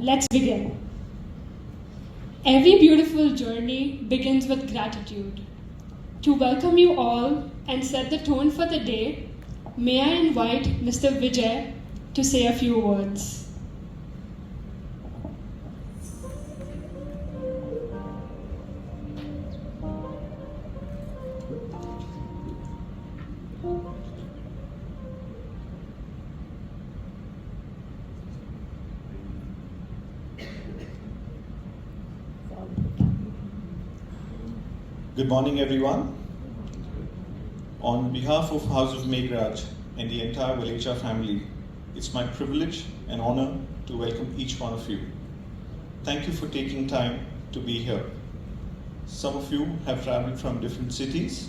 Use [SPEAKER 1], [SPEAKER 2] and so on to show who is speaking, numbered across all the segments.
[SPEAKER 1] Let's begin. Every beautiful journey begins with gratitude. To welcome you all and set the tone for the day, may I invite Mr. Vijay to say a few words.
[SPEAKER 2] Good morning, everyone. On behalf of House of Meghraj and the entire Valecha family, it's my privilege and honor to welcome each one of you. Thank you for taking time to be here. Some of you have traveled from different cities.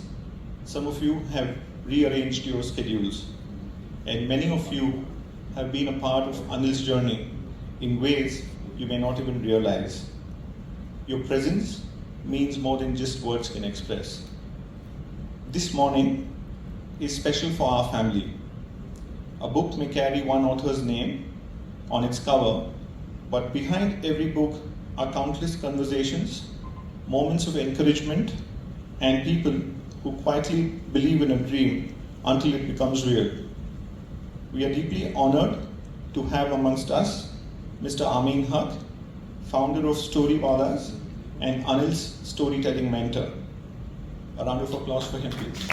[SPEAKER 2] Some of you have rearranged your schedules. And many of you have been a part of Anil's journey in ways you may not even realize. Your presence means more than just words can express. This morning is special for our family. A book may carry one author's name on its cover, but behind every book are countless conversations, moments of encouragement, and people who quietly believe in a dream until it becomes real. We are deeply honored to have amongst us Mr. Amin Haq, founder of Storywalas and Anil's storytelling mentor. A round of applause for him, please.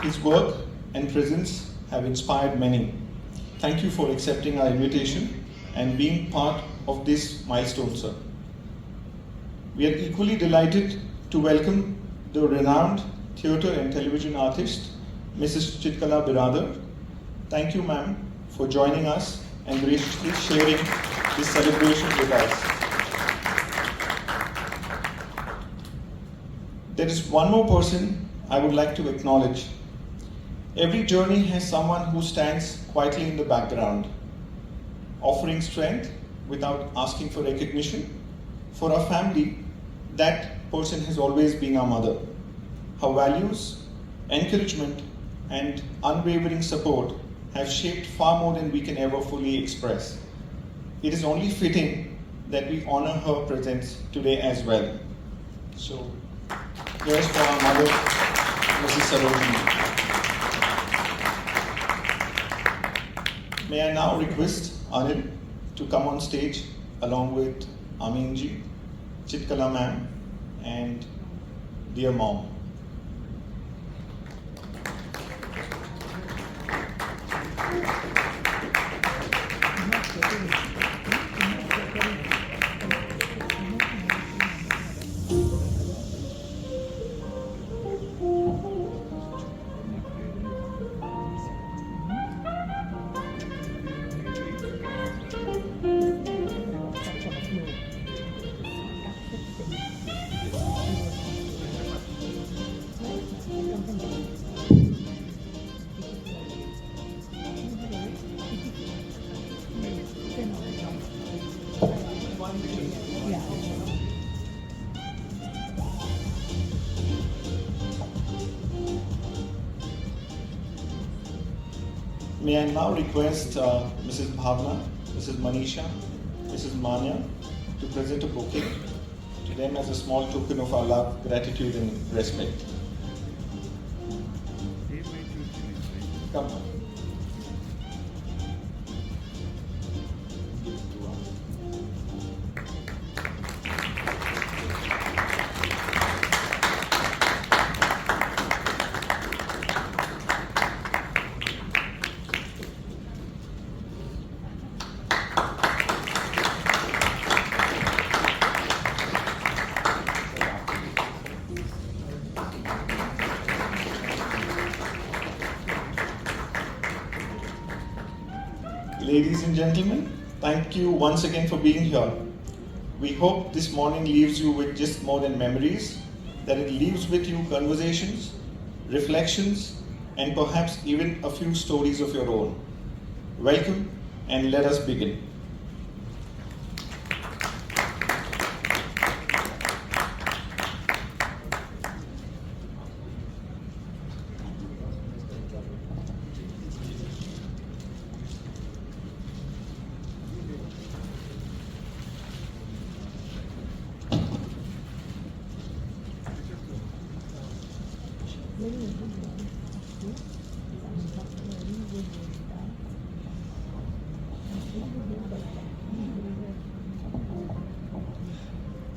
[SPEAKER 2] His work and presence have inspired many. Thank you for accepting our invitation and being part of this milestone, sir. We are equally delighted to welcome the renowned theatre and television artist, Mrs. Chitkala Biradar. Thank you, ma'am, for joining us and graciously sharing this celebration with us. There is one more person I would like to acknowledge. Every journey has someone who stands quietly in the background, offering strength without asking for recognition. For our family, that person has always been our mother. Her values, encouragement, and unwavering support have shaped far more than we can ever fully express. It is only fitting that we honor her presence today as well. So, here's for our mother, Mrs. Sarojini. May I now request Anil to come on stage along with Aminji, Chitkala ma'am, and dear mom. May I now request Mrs. Bhavna, Mrs. Manisha, Mrs. Manya to present a bouquet to them as a small token of our love, gratitude, and respect. Come on. Ladies and gentlemen, thank you once again for being here. We hope this morning leaves you with just more than memories, that it leaves with you conversations, reflections, and perhaps even a few stories of your own. Welcome, and let us begin.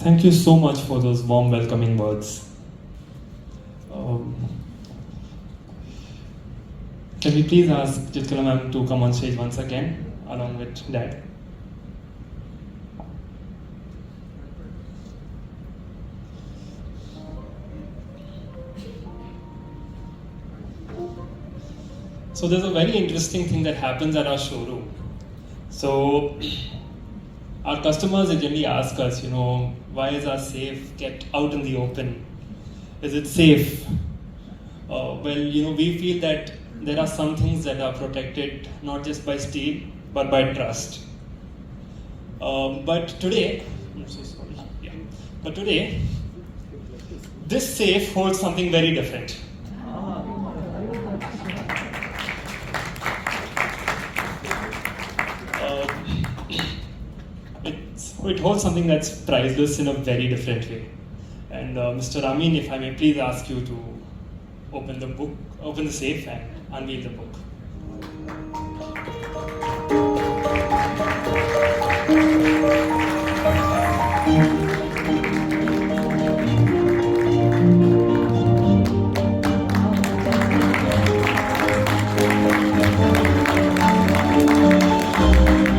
[SPEAKER 3] Thank you so much for those warm welcoming words. Can we please ask Chitkala ma'am to come on stage once again, along with Dad? So there's a very interesting thing that happens at our showroom. So our customers generally ask us, why is our safe kept out in the open? Is it safe? We feel that there are some things that are protected not just by steel, but by trust. But today, I'm so sorry. Yeah. But today, this safe holds something very different. It holds something that's priceless in a very different way. And Mr. Amin, if I may please ask you to open the safe and unveil the book.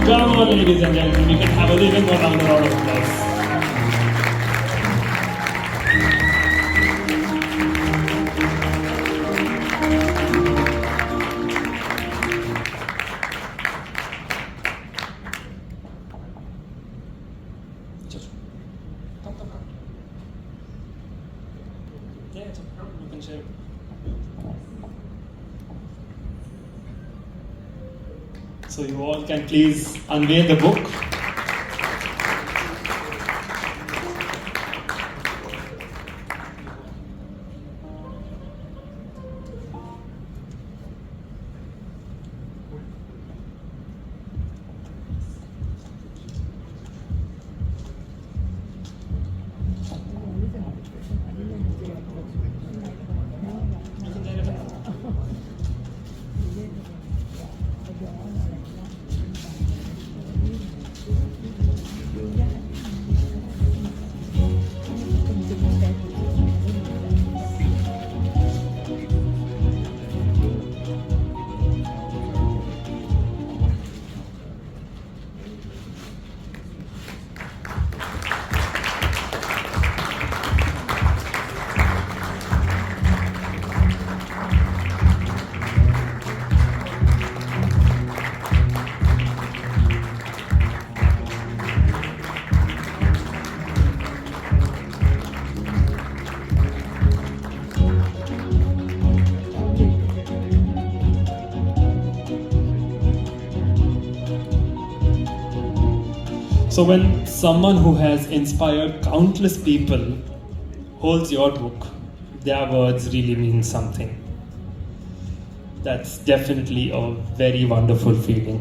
[SPEAKER 3] Come on, ladies and gentlemen, we can have a little more round of applause. Yeah, it's okay. You can share. So you all can please unveil the book. So when someone who has inspired countless people holds your book, their words really mean something. That's definitely a very wonderful feeling.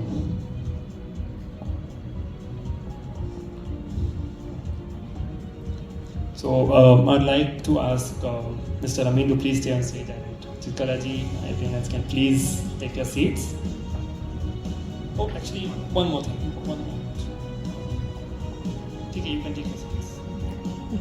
[SPEAKER 3] So I'd like to ask Mr. Amin to please stay on stage, and Chitkala ji, everyone else can please take your seats. Oh, actually, one more thing. One more. Okay, you can take your seats. Yeah.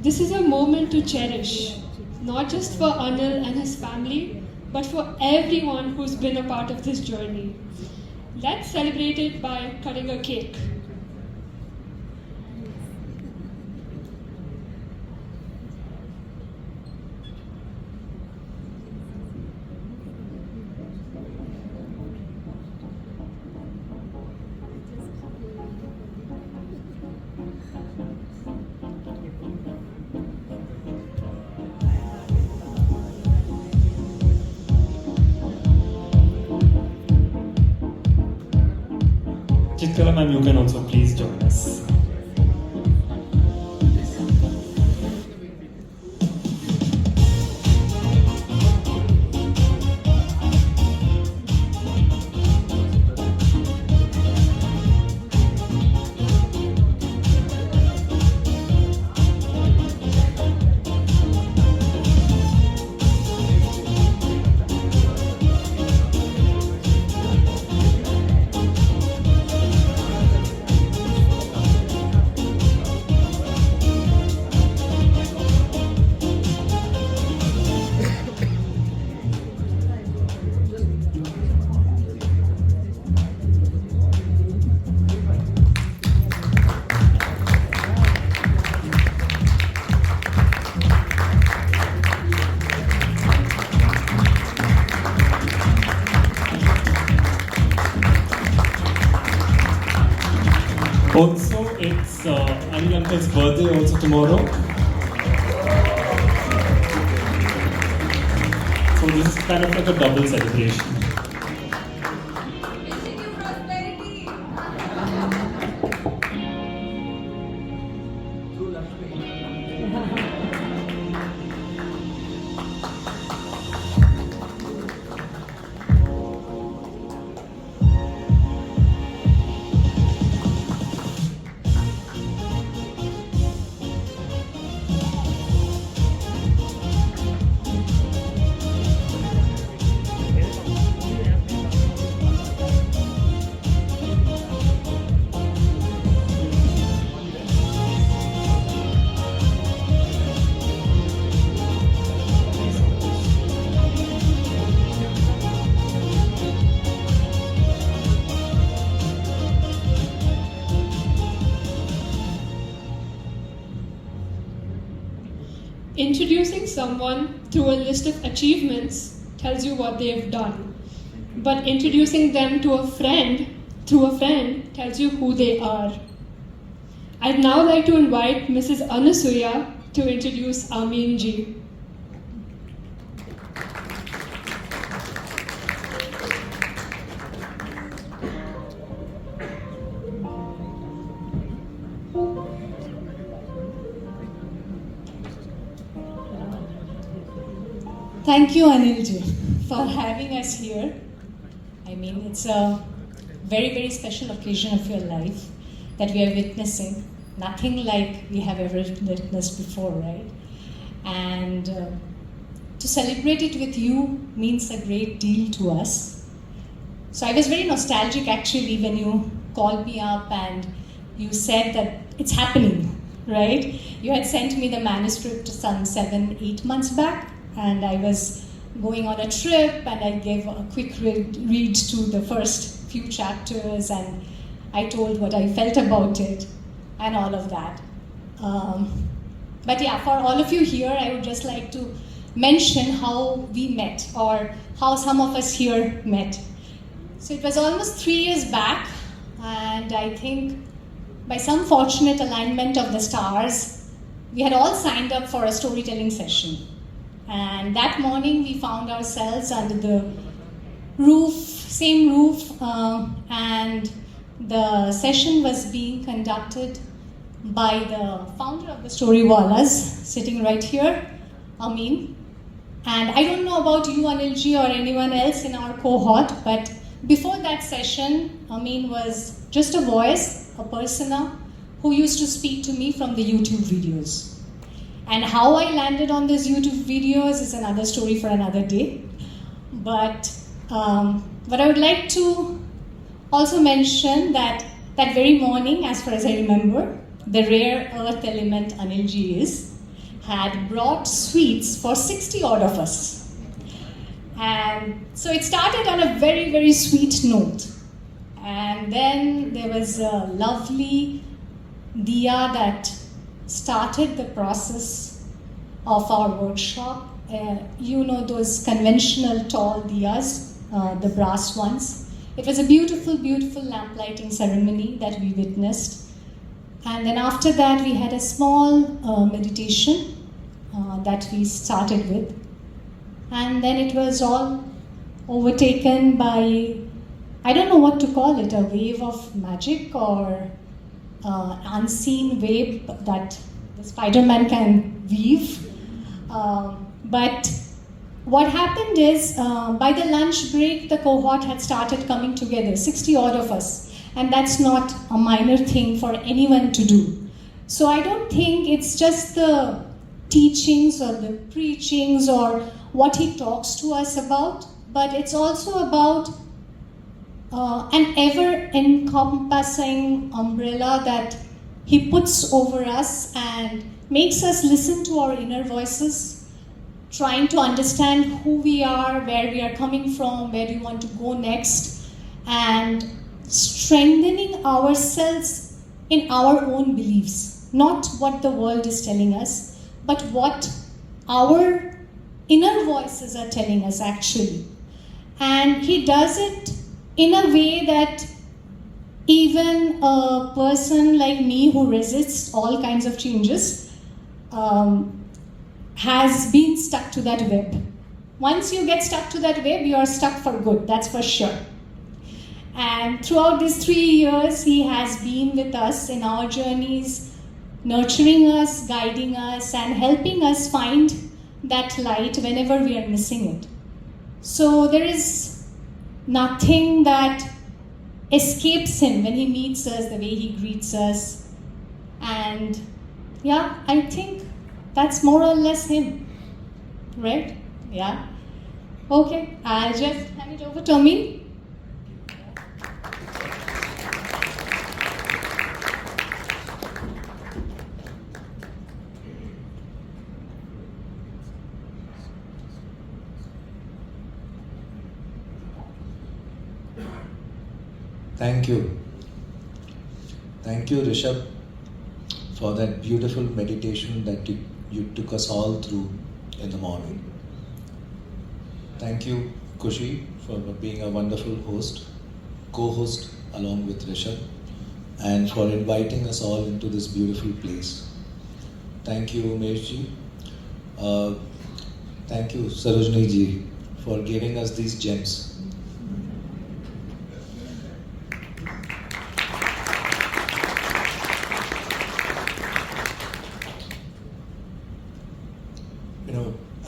[SPEAKER 1] This is a moment to cherish, not just for Anil and his family, but for everyone who's been a part of this journey. Let's celebrate it by cutting a cake.
[SPEAKER 3] film, you can also please join us. Also, it's Anil Uncle's birthday also tomorrow. So this is kind of like a double celebration.
[SPEAKER 4] Wishing you prosperity.
[SPEAKER 1] Introducing someone through a list of achievements tells you what they have done. But introducing them to a friend through a friend tells you who they are. I'd now like to invite Mrs. Anasuya to introduce Amin ji.
[SPEAKER 5] Thank you, Anilji, for having us here. I mean, it's a very, very special occasion of your life that we are witnessing. Nothing like we have ever witnessed before, right? And to celebrate it with you means a great deal to us. So I was very nostalgic actually when you called me up and you said that it's happening, right? You had sent me the manuscript some 7-8 months back, and I was going on a trip and I gave a quick read to the first few chapters and I told what I felt about it and all of that. But yeah, for all of you here, I would just like to mention how we met or how some of us here met. So it was almost 3 years back, and I think by some fortunate alignment of the stars, we had all signed up for a storytelling session. And that morning we found ourselves under the roof, same roof, and the session was being conducted by the founder of the Story Wallas, sitting right here, Amin. And I don't know about you, Anilji, or anyone else in our cohort, but before that session, Amin was just a voice, a persona who used to speak to me from the YouTube videos. And how I landed on these YouTube videos is another story for another day. But what I would like to also mention that very morning, as far as I remember, the rare earth element Anilji had brought sweets for 60 odd of us. And so it started on a very, very sweet note. And then there was a lovely diya that started the process of our workshop. You know those conventional tall diyas, the brass ones. It was a beautiful, beautiful lamp lighting ceremony that we witnessed. And then after that, we had a small meditation that we started with. And then it was all overtaken by I don't know what to call it, a wave of magic or unseen wave that the Spider-Man can weave. But what happened is, by the lunch break, the cohort had started coming together, 60 odd of us. And that's not a minor thing for anyone to do. So I don't think it's just the teachings or the preachings or what he talks to us about, but it's also about an ever-encompassing umbrella that he puts over us and makes us listen to our inner voices, trying to understand who we are, where we are coming from, where we want to go next, and strengthening ourselves in our own beliefs, not what the world is telling us, but what our inner voices are telling us actually. And he does it in a way that even a person like me who resists all kinds of changes has been stuck to that web. Once you get stuck to that web, you are stuck for good, that's for sure. And throughout these 3 years, he has been with us in our journeys, nurturing us, guiding us, and helping us find that light whenever we are missing it. So there is nothing that escapes him when he meets us, the way he greets us. And yeah, I think that's more or less him, right? Yeah. Okay, I'll just hand it over to Amin.
[SPEAKER 6] Thank you. Thank you, Rishabh, for that beautiful meditation that you took us all through in the morning. Thank you, Kushi, for being a wonderful host, co-host along with Rishabh, and for inviting us all into this beautiful place. Thank you, Umesh ji. Thank you, Sarojini ji, for giving us these gems.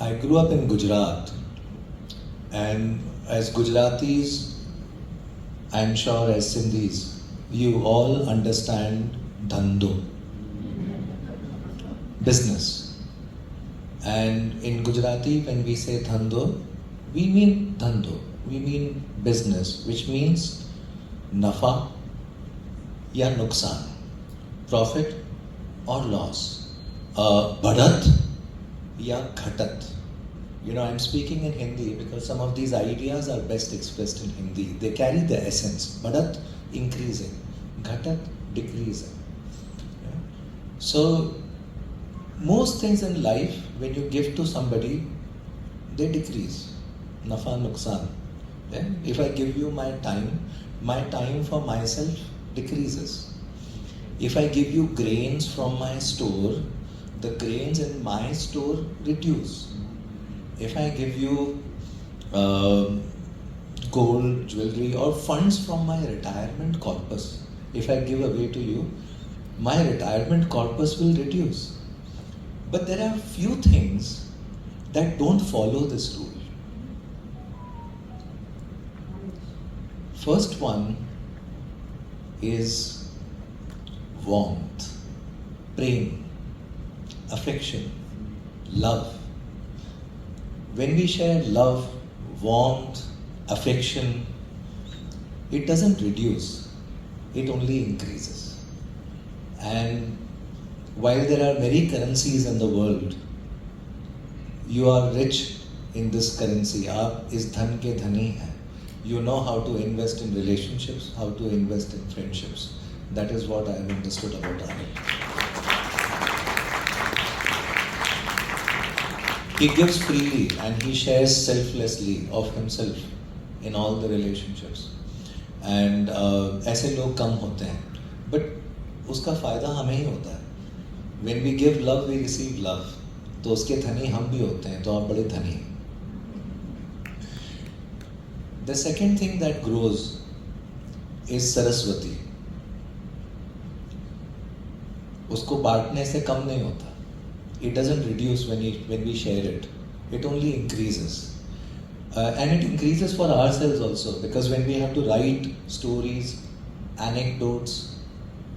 [SPEAKER 6] I grew up in Gujarat, and as Gujaratis, I'm sure as Sindhis, you all understand dhando, business. And in Gujarati, when we say dhando, we mean business, which means nafa ya nuksan, profit or loss, badhat ya ghatat. I'm speaking in Hindi because some of these ideas are best expressed in Hindi. They carry the essence. Badhat, increasing. Ghatat, decreasing. Yeah. So, most things in life, when you give to somebody, they decrease. Nafa, nuksan. Yeah? If I give you my time for myself decreases. If I give you grains from my store, the grains in my store reduce. If I give you gold, jewelry or funds from my retirement corpus, if I give away to you, my retirement corpus will reduce. But there are few things that don't follow this rule. First one is warmth, prem, affection, love. When we share love, warmth, affection, it doesn't reduce, it only increases. And while there are many currencies in the world, you are rich in this currency. Aap is dhan ke dhani hai. You know how to invest in relationships, how to invest in friendships. That is what I have understood about Anil. He gives freely and he shares selflessly of himself in all the relationships. And ऐसे लोग कम होते हैं. But उसका फायदा हमें ही होता है. When we give love, we receive love. तो उसके धनी हम भी होते हैं. तो आप बड़े धनी हैं. The second thing that grows is Saraswati. उसको बांटने से कम नहीं होता. It doesn't reduce when we share it. It only increases. And it increases for ourselves also, because when we have to write stories, anecdotes,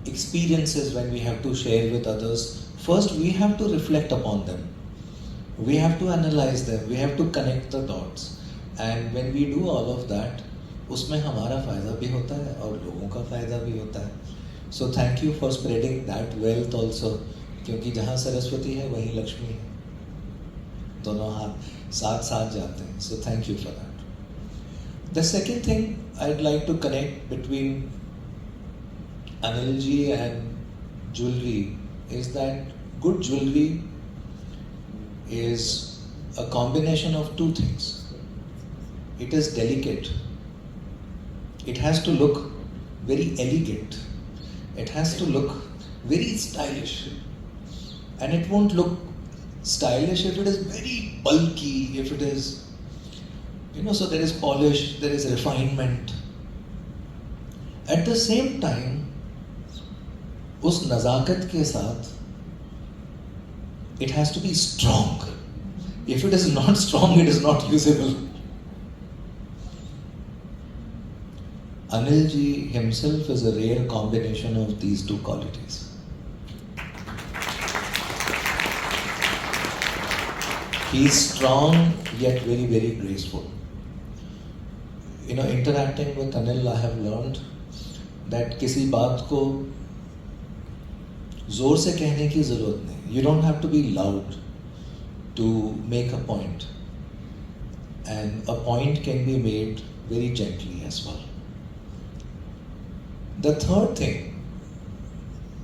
[SPEAKER 6] experiences, when we have to share with others, first we have to reflect upon them. We have to analyze them. We have to connect the dots. And when we do all of that, उसमें हमारा फ़ायदा भी होता है और लोगों का फ़ायदा भी होता है. So thank you for spreading that wealth also, क्योंकि जहाँ सरस्वती है वहीं लक्ष्मी है. दोनों हाथ साथ साथ जाते हैं. So thank you for that. The second thing I'd like to connect between Anil ji and jewelry is that good jewelry is a combination of two things. It is delicate. It has to look very elegant. It has to look very stylish. And it won't look stylish if it is very bulky, if it is, so there is polish, there is refinement. At the same time, उस नज़ाकत के साथ, it has to be strong. If it is not strong, it is not usable. Anil ji himself is a rare combination of these two qualities. He is strong yet very, very graceful. Interacting with Anil, I have learned that किसी बात को जोर से कहने की जरूरत नहीं. You don't have to be loud to make a point. And a point can be made very gently as well. The third thing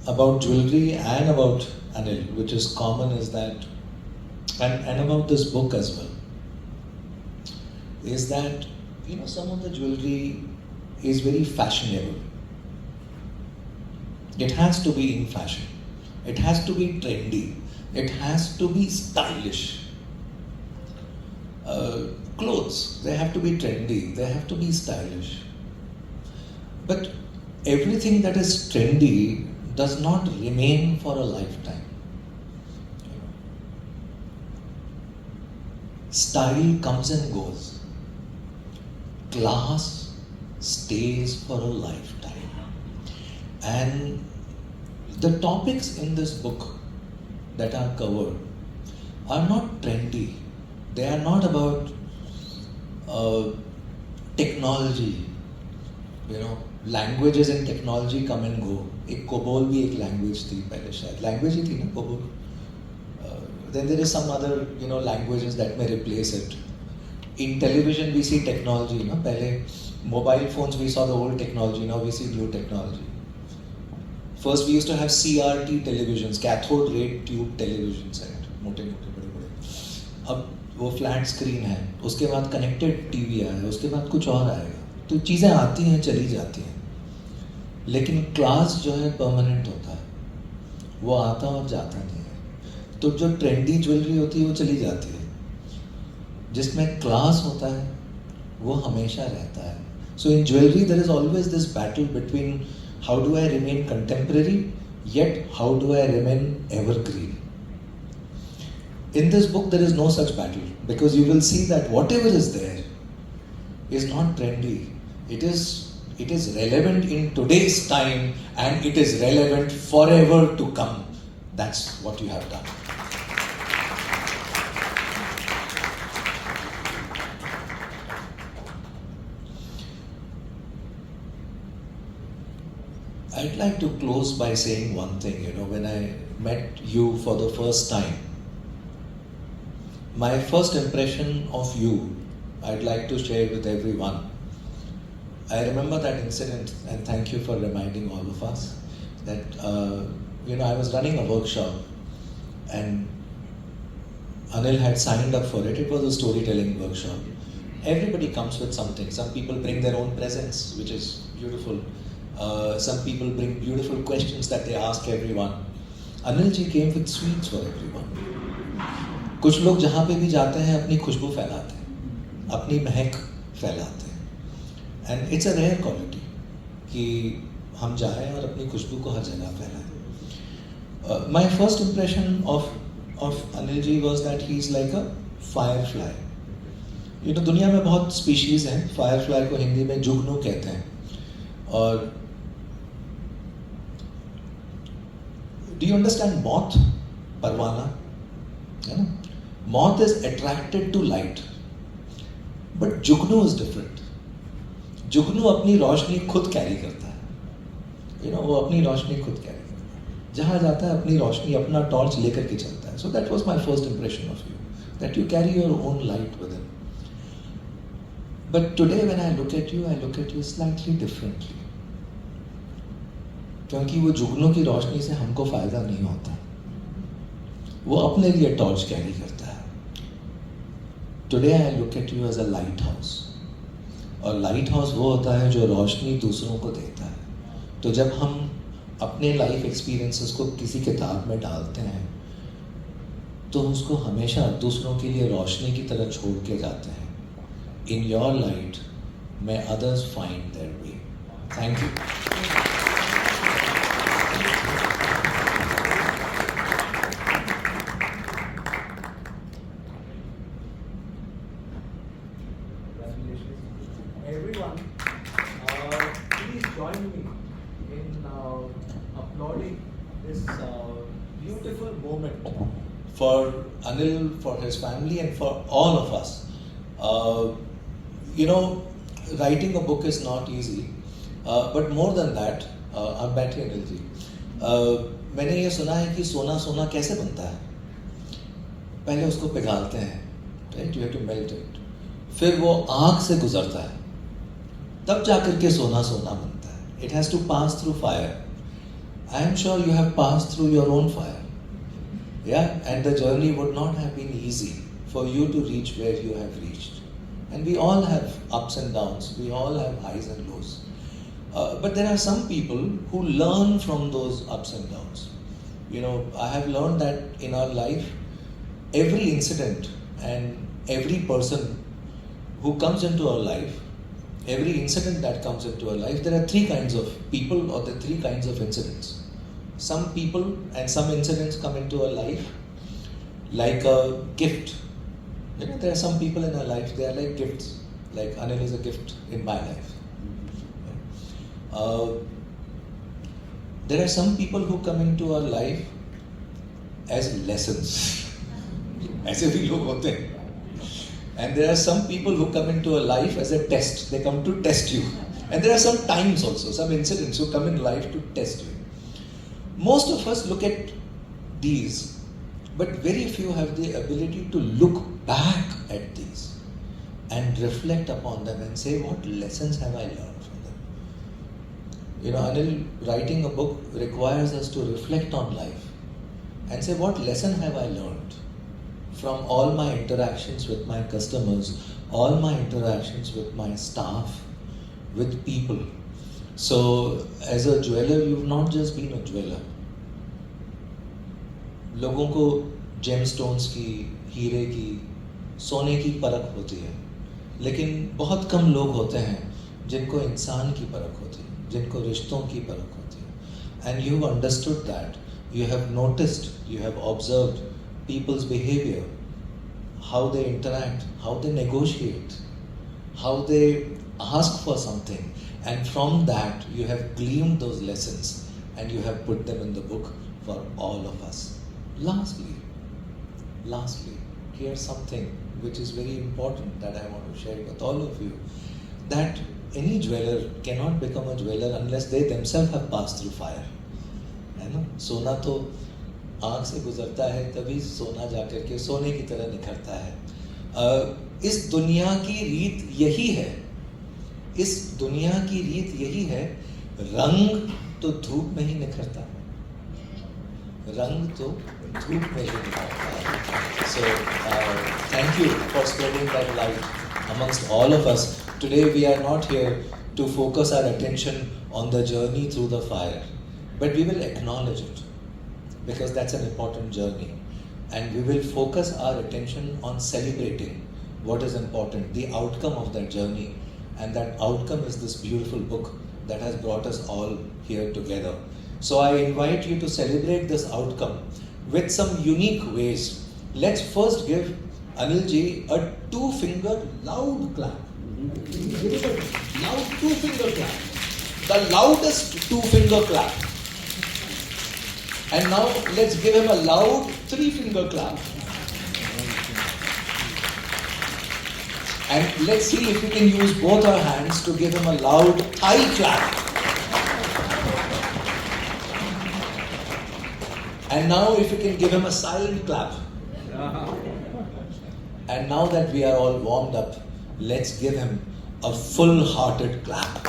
[SPEAKER 6] about jewelry and about Anil, which is common, is that, and about this book as well, is that, some of the jewelry is very fashionable. It has to be in fashion. It has to be trendy. It has to be stylish. Clothes, they have to be trendy. They have to be stylish. But everything that is trendy does not remain for a lifetime. Style comes and goes. Class stays for a lifetime. And the topics in this book that are covered are not trendy. They are not about technology. Languages and technology come and go. एक COBOL भी एक language थी पहले, शायद language ही थी ना COBOL. Then there is some other languages that may replace it. In television we see technology. पहले mobile phones we saw the old technology. Now we see new technology. First we used to have CRT televisions, cathode ray tube televisions, मोटे मोटे बड़े बड़े. अब वो flat screen है. उसके बाद कनेक्टेड टीवी आया. उसके बाद कुछ और आएगा. तो चीज़ें आती हैं, चली जाती हैं. लेकिन क्लास जो है परमानेंट होता है. वो आता और जाता नहीं है. तो जो ट्रेंडी ज्वेलरी होती है वो चली जाती है. जिसमें क्लास होता है वो हमेशा रहता है. So in jewellery there is always this battle between how do I remain contemporary yet how do I remain evergreen. In this book there is no such battle, because you will see that whatever is there is not trendy. It is relevant in today's time, and it is relevant forever to come. That's what you have done. I'd like to close by saying one thing. When I met you for the first time, my first impression of you, I'd like to share with everyone. I remember that incident, and thank you for reminding all of us that, I was running a workshop, and Anil had signed up for it. It was a storytelling workshop. Everybody comes with something. Some people bring their own presents, which is beautiful. Some people bring beautiful questions that they ask everyone. Anil ji came with sweets for everyone. कुछ लोग जहाँ पे भी जाते हैं अपनी खुशबू फैलाते हैं, अपनी महक फैलाते हैं, and it's a rare quality. कि हम जाएं और अपनी खुशबू को हर जगह फैलाएं. My first impression of Anil ji was that he is like a firefly. You know, दुनिया में बहुत स्पीशीज हैं. फायरफ्लाई को हिंदी में जुगनू कहते हैं. और do you understand moth? परवाना, है ना? Moth is attracted to light, but Jugnu is different. जुगनू अपनी रोशनी खुद कैरी करता है. You know, वो अपनी रोशनी खुद कैरी करता है. जहाँ जाता है अपनी रोशनी, अपना टॉर्च लेकर के चलता है. So that was my first impression of you, that you carry your own light within. But today when I look at you slightly differently. क्योंकि वो जुगनू की रोशनी से हमको फायदा नहीं होता. वो अपने लिए टॉर्च कैरी करता है. Today I look at you as a lighthouse. और lighthouse वो होता है जो रोशनी दूसरों को देता है. तो जब हम अपने लाइफ एक्सपीरियंसेस को किसी किताब में डालते हैं तो उसको हमेशा दूसरों के लिए रोशनी की तरह छोड़ के जाते हैं. In your light, may others find their way. Thank you.
[SPEAKER 7] Everyone, please join me in applauding this beautiful moment
[SPEAKER 6] For Anil, for his family, and for all of us. You know, writing a book is not easy. But more than that, आप बैठिए अनिल जी. मैंने ये सुना है कि सोना कैसे बनता है. पहले उसको पिघालते हैं, right? You have to melt it. फिर वो आग से गुजरता है, तब जाकर के सोना बनता है. It has to pass through fire. I am sure you have passed through your own fire. Yeah, and the journey would not have been easy for you to reach where you have reached. And we all have ups and downs. We all have highs and lows. But there are some people who learn from those ups and downs. You know, I have learned that in our life, every incident and every person who comes into our life, every incident that comes into our life, there are three kinds of people or the three kinds of incidents. Some people and some incidents come into our life like a gift. You know, there are some people in our life, they are like gifts. Like Anil is a gift in my life. There are some people who come into our life as lessons. ऐसे भी लोग होते हैं. And there are some people who come into our life as a test. They come to test you. And there are some times also, some incidents who come in life to test you. Most of us look at these, but very few have the ability to look back at these and reflect upon them and say, what lessons have I learned from them? You know, Anil, writing a book requires us to reflect on life and say, what lesson have I learned from all my interactions with my customers, all my interactions with my staff, with people. So, as a jeweler, you've not just been a jeweler. लोगों को gemstones की, हीरे की, सोने की परख होती है, लेकिन बहुत कम लोग होते हैं जिनको इंसान की परख होती है, जिनको रिश्तों की परख होती है. And you've understood that. You have noticed, you have observed people's behavior, how they interact, how they negotiate, how they ask for something. And from that, you have gleaned those lessons and you have put them in the book for all of us. Lastly, here's something which is very important that I want to share with all of you. That any jeweler cannot become a jeweler unless they themselves have passed through fire. है ना? सोना तो आग से गुजरता है, तभी सोना जाकर के सोने की तरह निखरता है. इस दुनिया की रीत यही है. इस दुनिया की रीत यही है. रंग तो धूप में ही निखरता है. रंग तो धूप में ही निखरता है. So thank you for spreading that light amongst all of us. Today we are not here to focus our attention on the journey through the fire, but we will acknowledge it because that's an important journey, and we will focus our attention on celebrating what is important, the outcome of that journey, and that outcome is this beautiful book that has brought us all here together. So I invite you to celebrate this outcome with some unique ways. Let's first give Anil ji a 2-finger loud clap. Give it a loud 2-finger clap. The loudest 2-finger clap. And now let's give him a loud 3-finger clap. And let's see if we can use both our hands to give him a loud thigh clap. And now if we can give him a silent clap. And now that we are all warmed up, let's give him a full-hearted clap.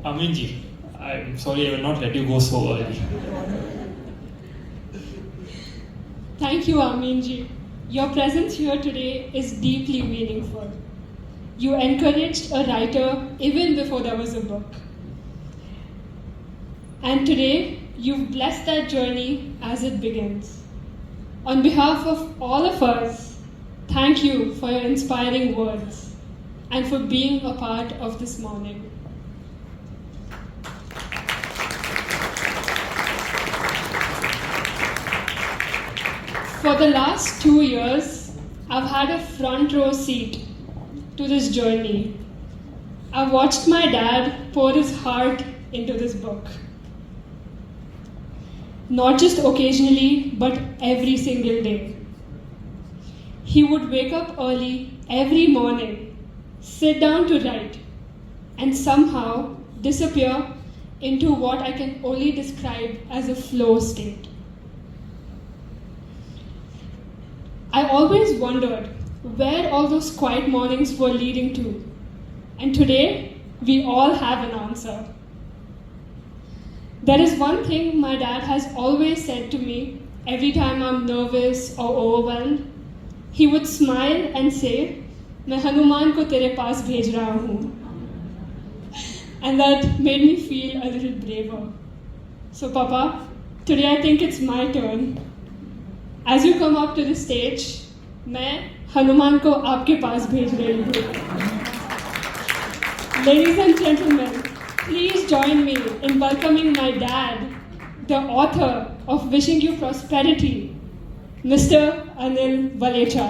[SPEAKER 3] Aminji, I'm sorry I will not let you go so early.
[SPEAKER 1] Thank you, Aminji. Your presence here today is deeply meaningful. You encouraged a writer even before there was a book. And today, you've blessed that journey as it begins. On behalf of all of us, thank you for your inspiring words and for being a part of this morning. For the last 2 years, I've had a front row seat to this journey. I've watched my dad pour his heart into this book. Not just occasionally, but every single day. He would wake up early every morning, sit down to write, and somehow disappear into what I can only describe as a flow state. I always wondered where all those quiet mornings were leading to. And today, we all have an answer. There is one thing my dad has always said to me every time I'm nervous or overwhelmed. He would smile and say, "मैं हनुमान को तेरे पास भेज रहा हूँ." And that made me feel a little braver. So Papa, today I think it's my turn. As you come up to the stage, मैं हनुमान को आपके पास भेज रही हूँ. Ladies and gentlemen, please join me in welcoming my dad, the author of Wishing You Prosperity, Mr. Anil Valecha.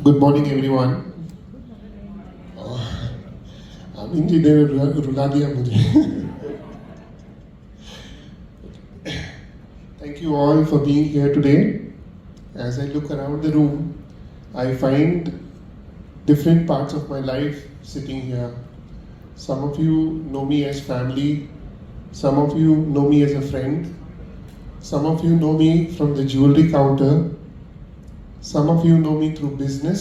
[SPEAKER 8] Good morning, everyone. अमीन जी ने रुला दिया मुझे. Thank you all for being here today. As I look around the room, I find different parts of my life sitting here. Some of you know me as family. Some of you know me as a friend. Some of you know me from the jewelry counter. Some of you know me through business.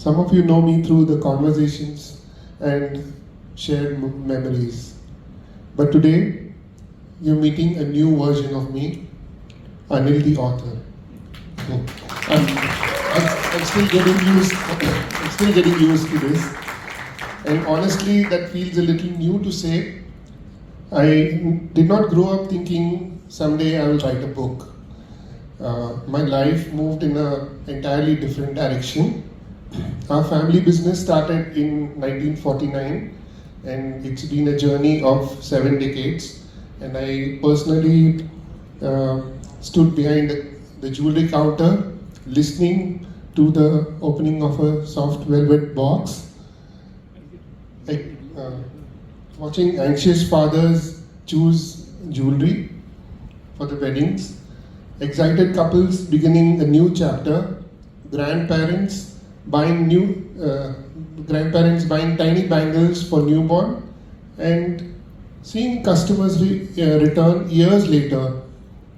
[SPEAKER 8] Some of you know me through the conversations and shared memories. But today, you're meeting a new version of me, Anil the author. I'm still getting used to this. And honestly, that feels a little new to say. I did not grow up thinking someday I will write a book. My life moved in an entirely different direction. Our family business started in 1949, and it's been a journey of 7 decades. And I personally stood behind the jewelry counter, listening to the opening of a soft velvet box, like watching anxious fathers choose jewelry for the weddings, excited couples beginning a new chapter, grandparents buying tiny bangles for newborn, and seeing customers return years later,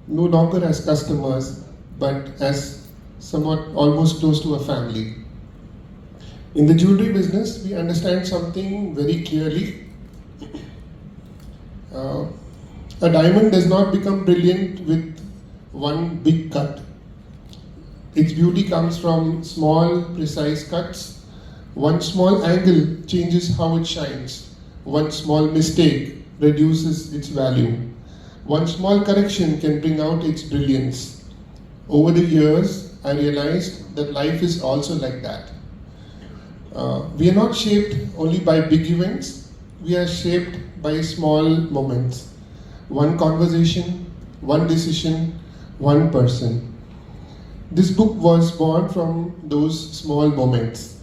[SPEAKER 8] no longer as customers, but as somewhat almost close to a family. In the jewelry business, we understand something very clearly. A diamond does not become brilliant with one big cut. Its beauty comes from small, precise cuts. One small angle changes how it shines. One small mistake reduces its value. One small correction can bring out its brilliance. Over the years, I realized that life is also like that. We are not shaped only by big events, we are shaped by small moments. One conversation, one decision, one person. This book was born from those small moments.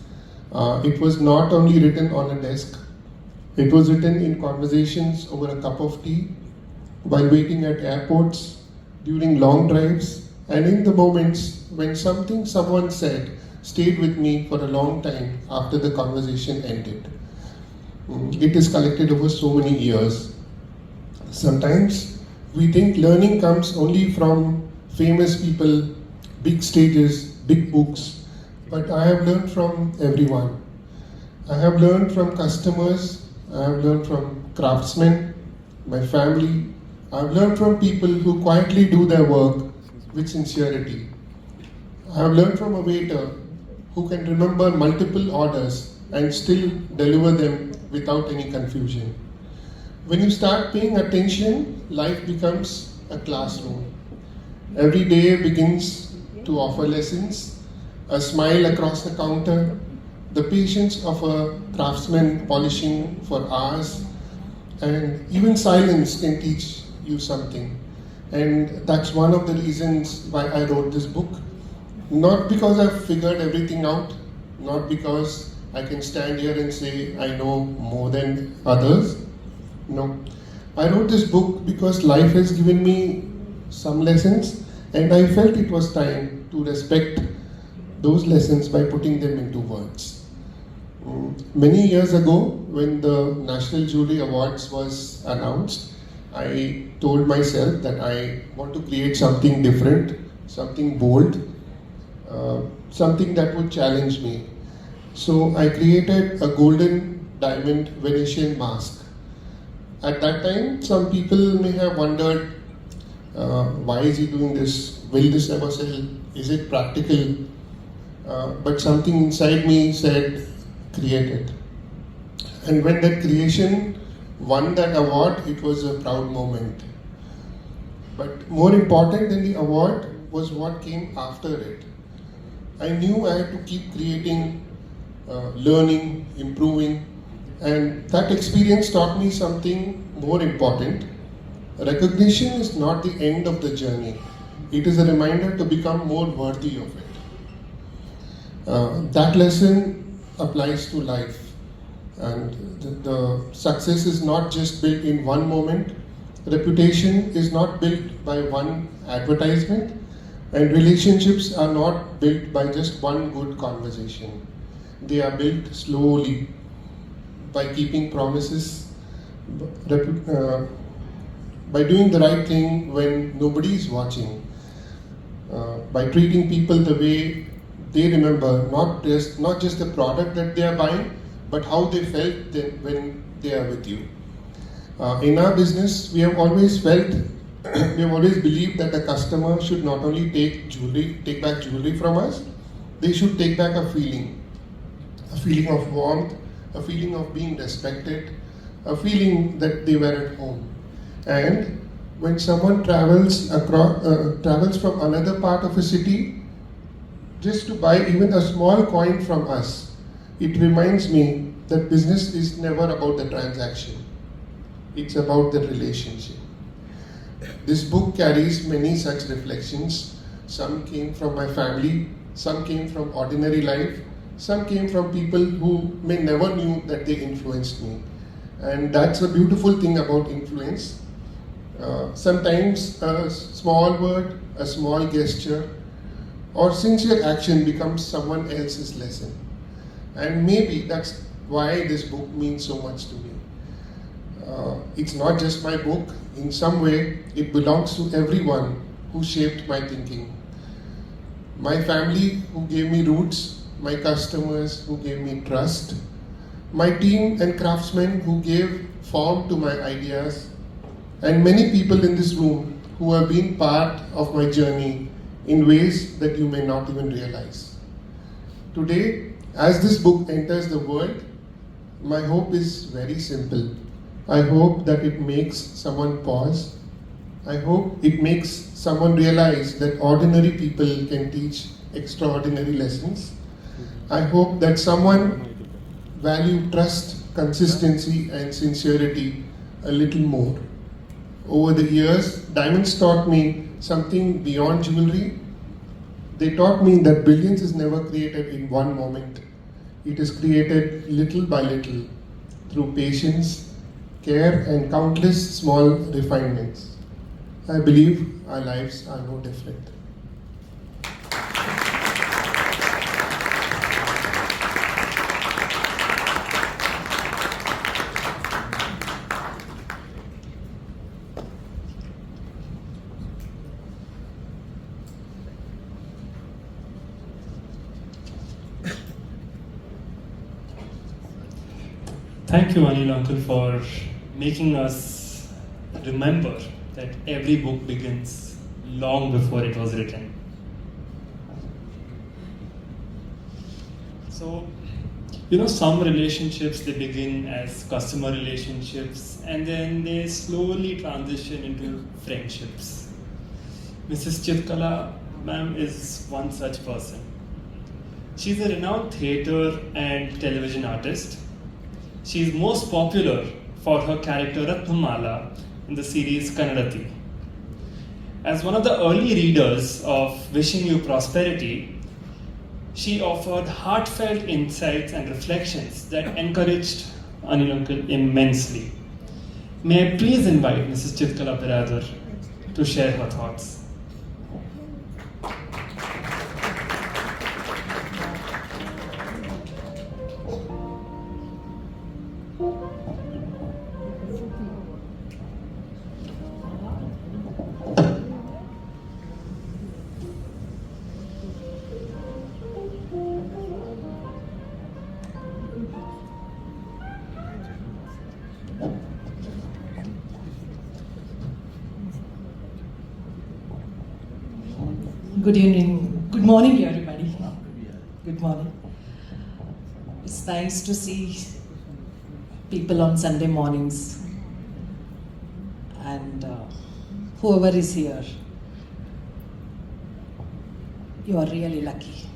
[SPEAKER 8] It was not only written on a desk, it was written in conversations over a cup of tea, while waiting at airports, during long drives, and in the moments when something someone said stayed with me for a long time after the conversation ended. It is collected over so many years. Sometimes we think learning comes only from famous people, big stages, big books, but I have learned from everyone. I have learned from customers, I have learned from craftsmen, my family, I have learned from people who quietly do their work with sincerity. I have learned from a waiter who can remember multiple orders and still deliver them without any confusion. When you start paying attention, life becomes a classroom. Every day begins to offer lessons, a smile across the counter, the patience of a craftsman polishing for hours, and even silence can teach you something. And that's one of the reasons why I wrote this book. Not because I've figured everything out, not because I can stand here and say I know more than others. No. I wrote this book because life has given me some lessons, and I felt it was time to respect those lessons by putting them into words. Many years ago, when the National Jewelry Awards was announced, I told myself that I want to create something different, something bold, something that would challenge me. So I created a golden diamond Venetian mask. At that time, some people may have wondered, why is he doing this? Will this ever sell? Is it practical? But something inside me said, create it. And when that creation won that award, it was a proud moment. But more important than the award was what came after it. I knew I had to keep creating, learning, improving, and that experience taught me something more important. Recognition is not the end of the journey. It is a reminder to become more worthy of it. That lesson applies to life. And the success is not just built in one moment. Reputation is not built by one advertisement. And relationships are not built by just one good conversation. They are built slowly by keeping promises, by doing the right thing when nobody is watching, by treating people the way they remember, not just the product that they are buying, but how they felt when they are with you. In our business, we have always believed that a customer should not only take back jewelry from us, they should take back a feeling of warmth, a feeling of being respected, a feeling that they were at home. And when someone travels from another part of a city just to buy even a small coin from us, it reminds me that business is never about the transaction. It's about the relationship. This book carries many such reflections. Some came from my family, some came from ordinary life, some came from people who may never knew that they influenced me. And that's a beautiful thing about influence. Sometimes a small word, a small gesture, or sincere action becomes someone else's lesson. And maybe that's why this book means so much to me. It's not just my book. In some way, it belongs to everyone who shaped my thinking. My family who gave me roots, my customers who gave me trust, my team and craftsmen who gave form to my ideas, and many people in this room who have been part of my journey in ways that you may not even realize. Today, as this book enters the world, my hope is very simple. I hope that it makes someone pause. I hope it makes someone realize that ordinary people can teach extraordinary lessons. I hope that someone value trust, consistency, and sincerity a little more. Over the years, diamonds taught me something beyond jewelry. They taught me that brilliance is never created in one moment. It is created little by little through patience, care, and countless small refinements. I believe our lives are no different.
[SPEAKER 3] Thank you, Anil Uncle, for making us remember that every book begins long before it was written. So, some relationships, they begin as customer relationships and then they slowly transition into friendships. Mrs. Chitkala, ma'am, is one such person. She's a renowned theatre and television artist. She is most popular for her character Ratnamala in the series Kannadati. As one of the early readers of Wishing You Prosperity, she offered heartfelt insights and reflections that encouraged Anil Uncle immensely. May I please invite Mrs. Chitkala Biradar to share her thoughts.
[SPEAKER 9] Good evening, good morning everybody. Good morning. It's nice to see people on Sunday mornings and whoever is here, you are really lucky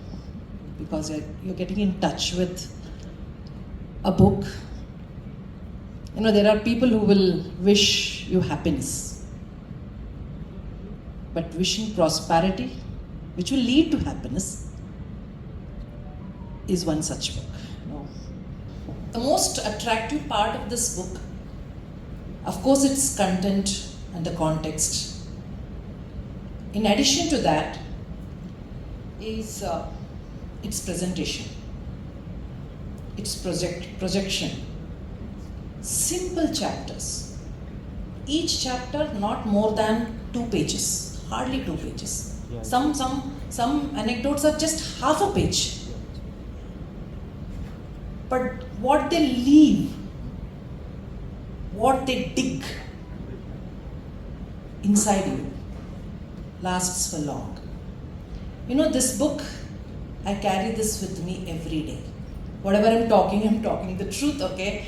[SPEAKER 9] because you're getting in touch with a book. There are people who will wish you happiness, but wishing prosperity, which will lead to happiness, is one such book. The most attractive part of this book, of course, its content and the context. In addition to that, is its presentation, its projection. Simple chapters. Each chapter not more than 2 pages, hardly 2 pages. Some anecdotes are just half a page. But what they leave, what they dig inside you lasts for long. This book, I carry this with me every day. Whatever I'm talking the truth, okay?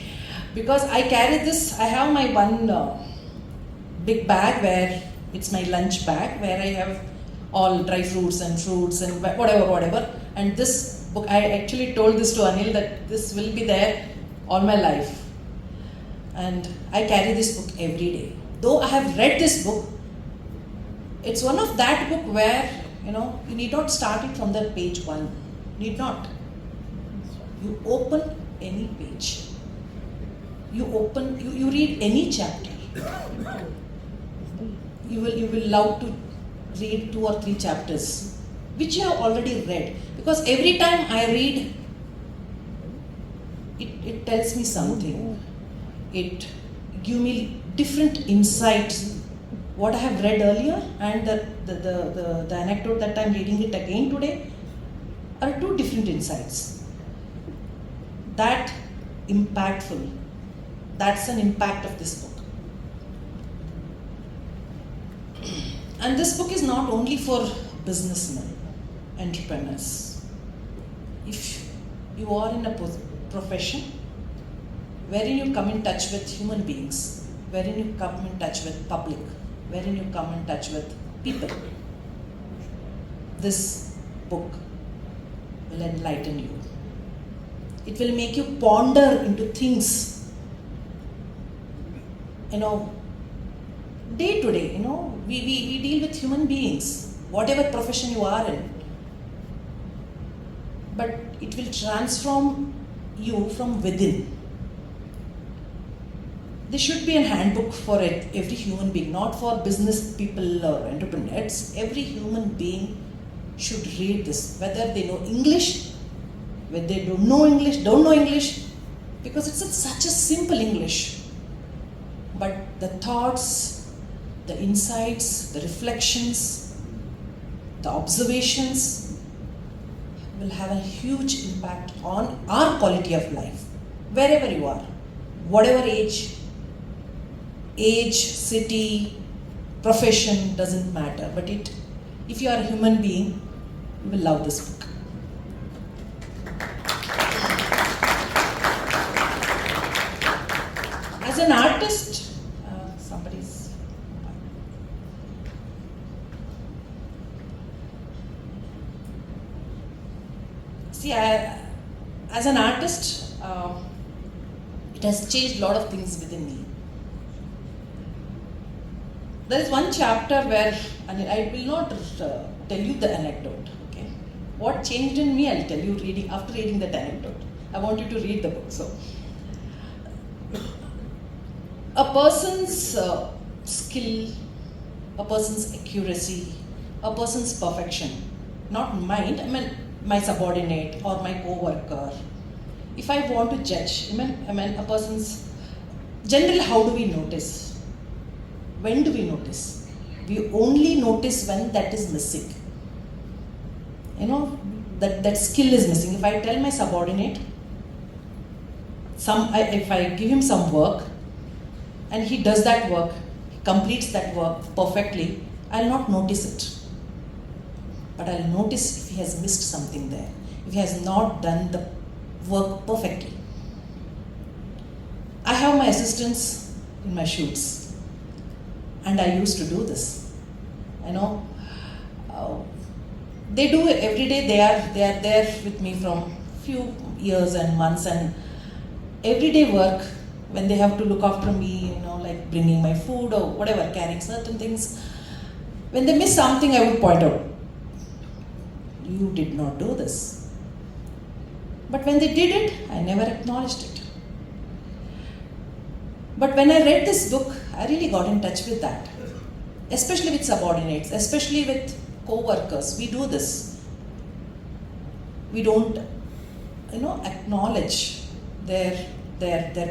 [SPEAKER 9] Because I carry this, I have my one big bag where it's my lunch bag, where I have all dry fruits and fruits and whatever. And this book, I actually told this to Anil that this will be there all my life. And I carry this book every day. Though I have read this book, it's one of that book where You need not start it from the page 1. Need not. You open any page. You read any chapter. You will love to read 2 or 3 chapters, which you have already read. Because every time I read, it tells me something. It gives me different insights. What I have read earlier and the anecdote that I am reading it again today are 2 different insights. That impactful. That's an impact of this book. And this book is not only for businessmen, entrepreneurs. If you are in a profession wherein you come in touch with human beings, wherein you come in touch with public, wherein you come in touch with people, this book will enlighten you. It will make you ponder into things, day to day. We deal with human beings, whatever profession you are in. But it will transform you from within. There should be a handbook for every human being, not for business people or entrepreneurs. Every human being should read this, whether they know English, whether they don't know English, because it's such a simple English. But the thoughts, the insights, the reflections, the observations will have a huge impact on our quality of life, wherever you are, whatever age, city, profession, doesn't matter. But if you are a human being, you will love this book. As an artist, as an artist, it has changed a lot of things within me. There is one chapter where, and I will not tell you the anecdote. Okay, what changed in me, I'll tell you after reading that anecdote. I want you to read the book. So, a person's skill, a person's accuracy, a person's perfection, not mine. My subordinate or my co-worker. If I want to judge, a person's, generally how do we notice? When do we notice? We only notice when that is missing. That skill is missing. If I tell my subordinate, if I give him some work and he does that work, he completes that work perfectly, I'll not notice it. But I'll notice if he has missed something there, if he has not done the work perfectly. I have my assistants in my shoots, and I used to do this. They do it every day. They are there with me from few years and months, and everyday work when they have to look after me, like bringing my food or whatever, carrying certain things. When they miss something, I would point out, you did not do this. But when they did it, I never acknowledged it. But when I read this book, I really got in touch with that. Especially with subordinates, especially with co-workers. We do this. We don't, acknowledge their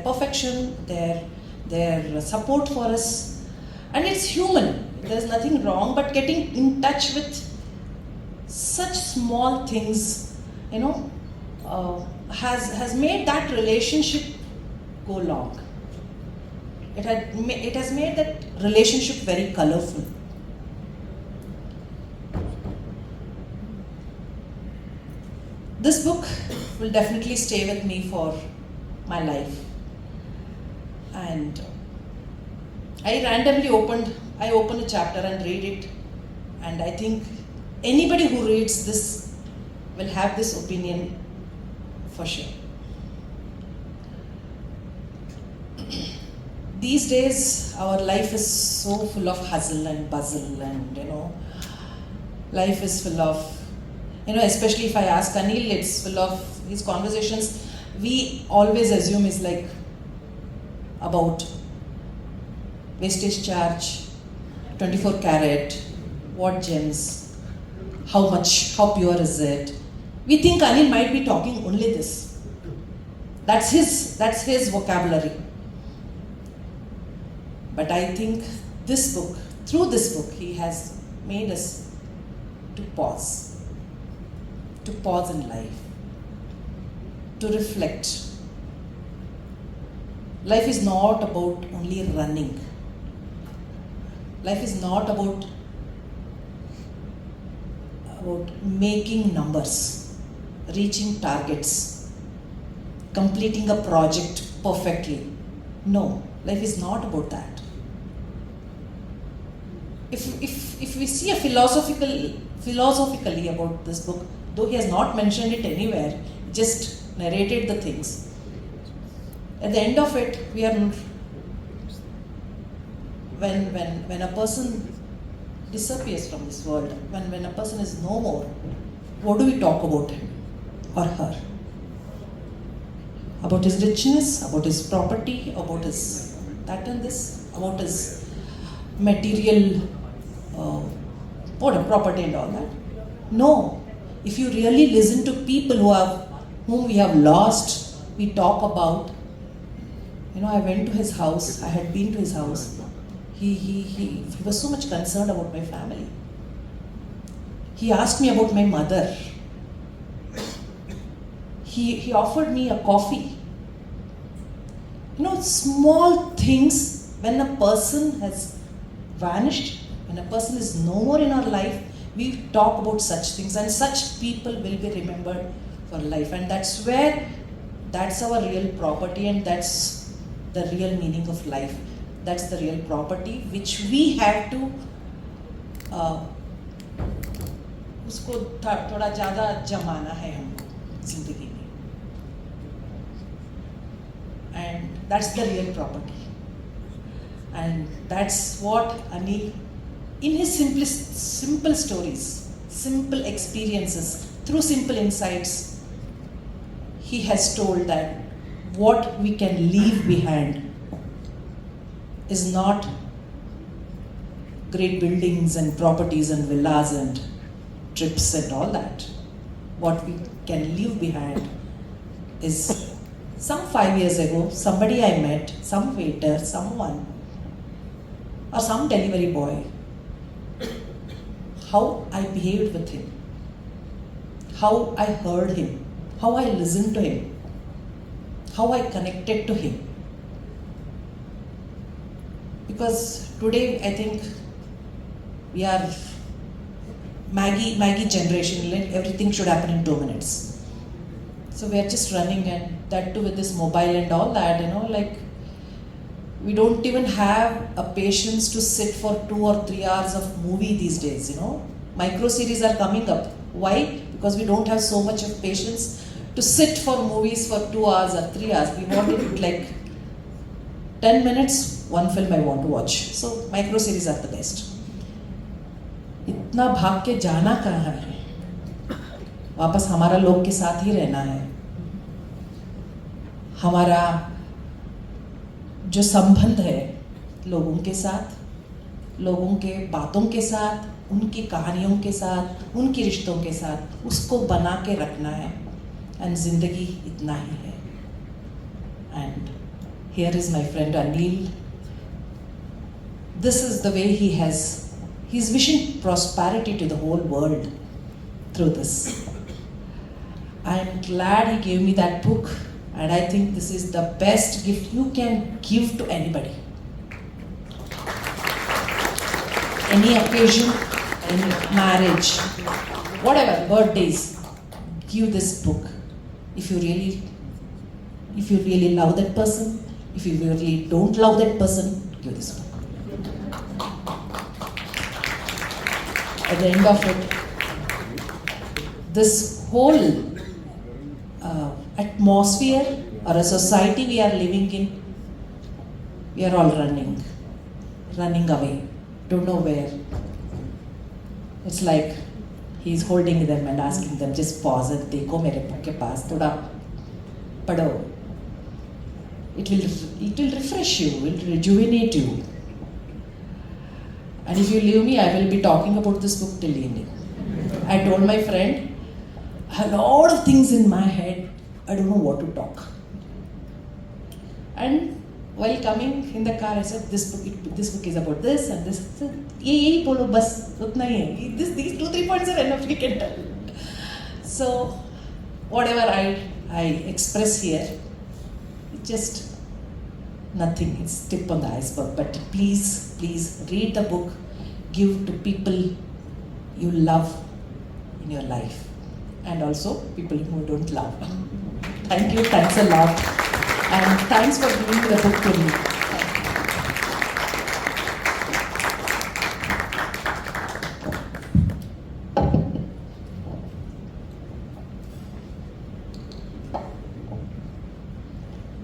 [SPEAKER 9] perfection, their support for us. And it's human. There's nothing wrong, but getting in touch with such small things, has made that relationship go long. It has made that relationship very colorful. This book will definitely stay with me for my life. And I open a chapter and read it, and I think anybody who reads this will have this opinion for sure. These days, our life is so full of hustle and bustle, and life is full of, especially if I ask Anil, it's full of his conversations. We always assume is like about wastage charge, 24 carat, what gems, how much, how pure is it. We think Anil might be talking only this. That's his vocabulary. But I think this book, through this book, he has made us to pause in life, to reflect. Life is not about only running. Life is not about making numbers, reaching targets, completing a project perfectly. No, life is not about that. If we see a philosophically about this book, though he has not mentioned it anywhere, just narrated the things. At the end of it, we are when a person disappears from this world, when a person is no more, what do we talk about him or her? About his richness, about his property, about his that and this, about his material property and all that. No. If you really listen to people whom we have lost, we talk about. I went to his house. I had been to his house. He was so much concerned about my family. He asked me about my mother. He offered me a coffee. Small things. When a person has vanished, when a person is no more in our life, we talk about such things, and such people will be remembered for life. And that's our real property, and that's the real meaning of life. That's the real property which we have to उसको थोड़ा ज़्यादा जमाना है हमको जिंदगी में. And that's the real property. And that's what Anil, in his simple stories, simple experiences, through simple insights, he has told that what we can leave behind is not great buildings and properties and villas and trips and all that. What we can leave behind is some 5 years ago, somebody I met, some waiter, someone, or some delivery boy, how I behaved with him, how I heard him, how I listened to him, how I connected to him. Because today I think we are Maggie generation, everything should happen in 2 minutes. So we are just running, and that too with this mobile and all that, we don't even have a patience to sit for 2 or 3 hours of movie these days, Micro series are coming up. Why? Because we don't have so much of patience to sit for movies for 2 hours or 3 hours. We want it like 10 minutes, one film I want to watch. So micro series are the best. इतना भाग के जाना कहाँ है? वापस हमारा लोग के साथ ही रहना है. हमारा जो संबंध है लोगों के साथ, लोगों के बातों के साथ, उनकी कहानियों के साथ, उनके रिश्तों के साथ, उसको बना के रखना है. एंड जिंदगी इतना ही है. And here is my friend Anil. This is the way he's wishing prosperity to the whole world through this. I'm glad he gave me that book, and I think this is the best gift you can give to anybody. Any occasion, any marriage, whatever, birthdays, give this book. If you really love that person, if you really don't love that person, give this book. At the end of it, this whole atmosphere or a society we are living in, we are all running away, don't know where. It's like he is holding them and asking them, just pause and देखो मेरे book के पास थोड़ा पढ़ो. It will refresh you, it will rejuvenate you. And if you leave me, I will be talking about this book till evening. I told my friend, I have a lot of things in my head, I don't know what to talk. And while coming in the car, I said, this book is about this and this. So, यही बोलो बस उतना ही है. These 2-3 points are enough, we can tell. So, whatever I express here, it's just nothing. It's tip on the iceberg. But please read the book. Give to people you love in your life, and also people who don't love. Thank you. Thanks a lot. And thanks for giving the book to me.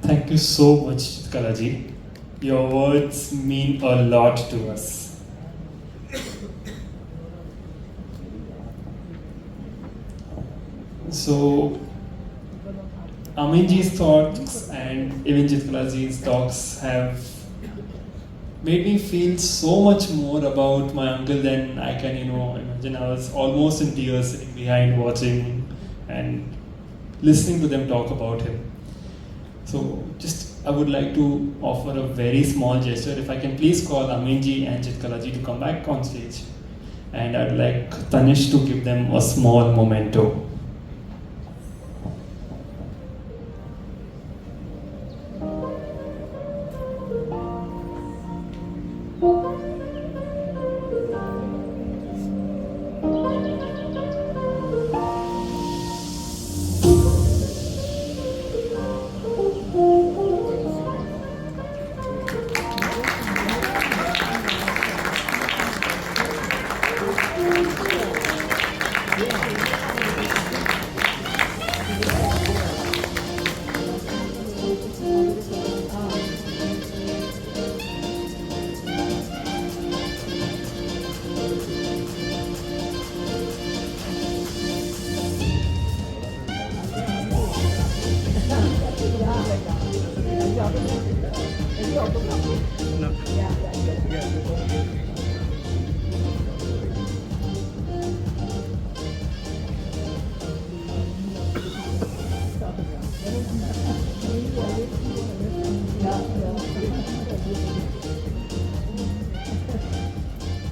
[SPEAKER 3] Thank you so much, Kalaji. Your words mean a lot to us. So, Aminji's thoughts and even Chitkalaji's talks have made me feel so much more about my uncle than I can, imagine. I was almost in tears sitting behind watching and listening to them talk about him. So, I would like to offer a very small gesture. If I can please call Aminji and Chitkalaji to come back on stage. And I'd like Tanish to give them a small memento.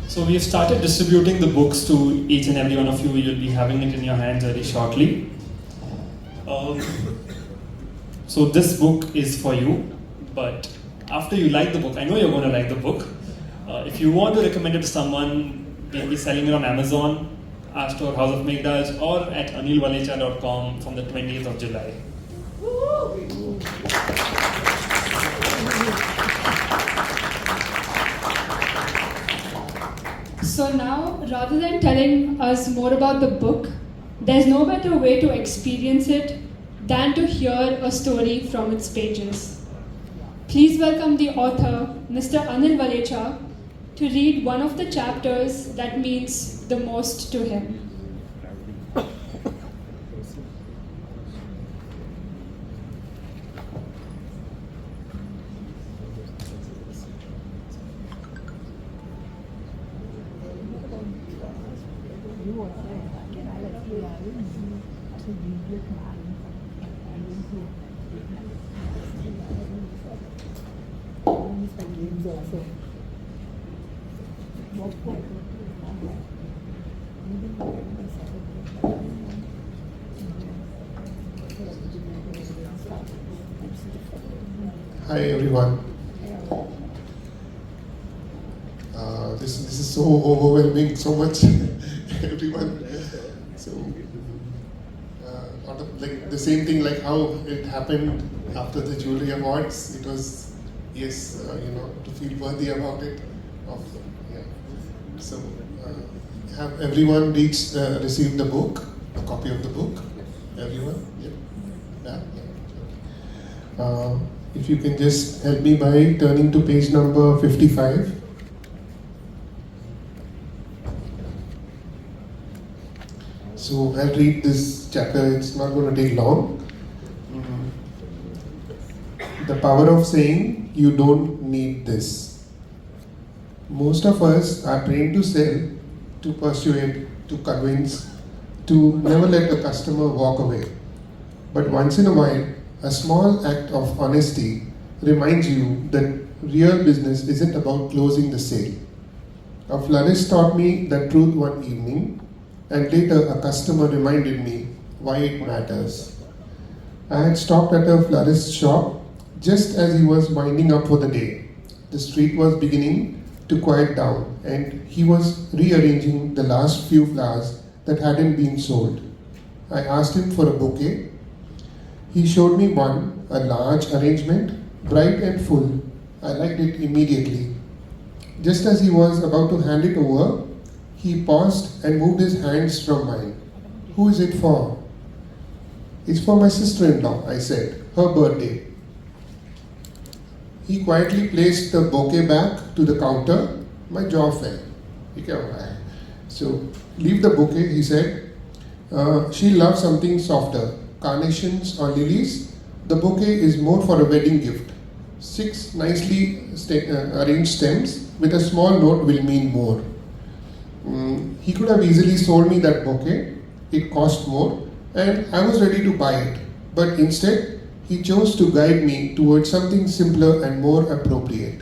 [SPEAKER 3] So we've started distributing the books to each and every one of you. You'll be having it in your hands very shortly. So this book is for you, but after you like the book, I know you're going to like the book. If you want to recommend it to someone, we'll be selling it on Amazon, our store House of Meghraj, or at anilvalecha.com from the 20th of July.
[SPEAKER 1] So now, rather than telling us more about the book, there's no better way to experience it than to hear a story from its pages. Please welcome the author, Mr. Anil Valecha, to read one of the chapters that means the most to him.
[SPEAKER 8] Hi everyone. This is so overwhelming, so much everyone. So like the same thing like how it happened after the jewelry awards. It was to feel worthy about it. So have everyone received the book, a copy of the book? Everyone? Yeah. If you can just help me by turning to page number 55. So I'll read this chapter, it's not going to take long. The power of saying, you don't need this. Most of us are trained to sell, to persuade, to convince, to never let a customer walk away. But once in a while, a small act of honesty reminds you that real business isn't about closing the sale. A florist taught me that truth one evening, and later a customer reminded me why it matters. I had stopped at a florist's shop just as he was winding up for the day. The street was beginning to quiet down, and he was rearranging the last few flowers that hadn't been sold. I asked him for a bouquet. He showed me one, a large arrangement, bright and full. I liked it immediately. Just as he was about to hand it over, he paused and moved his hands from mine. Who is it for? It's for my sister-in-law, I said. Her birthday. He quietly placed the bouquet back to the counter. My jaw fell. So, leave the bouquet, he said. She loves something softer. Carnations or lilies. The bouquet is more for a wedding gift. 6 nicely arranged stems with a small note will mean more. He could have easily sold me that bouquet. It cost more and I was ready to buy it. But instead, he chose to guide me towards something simpler and more appropriate.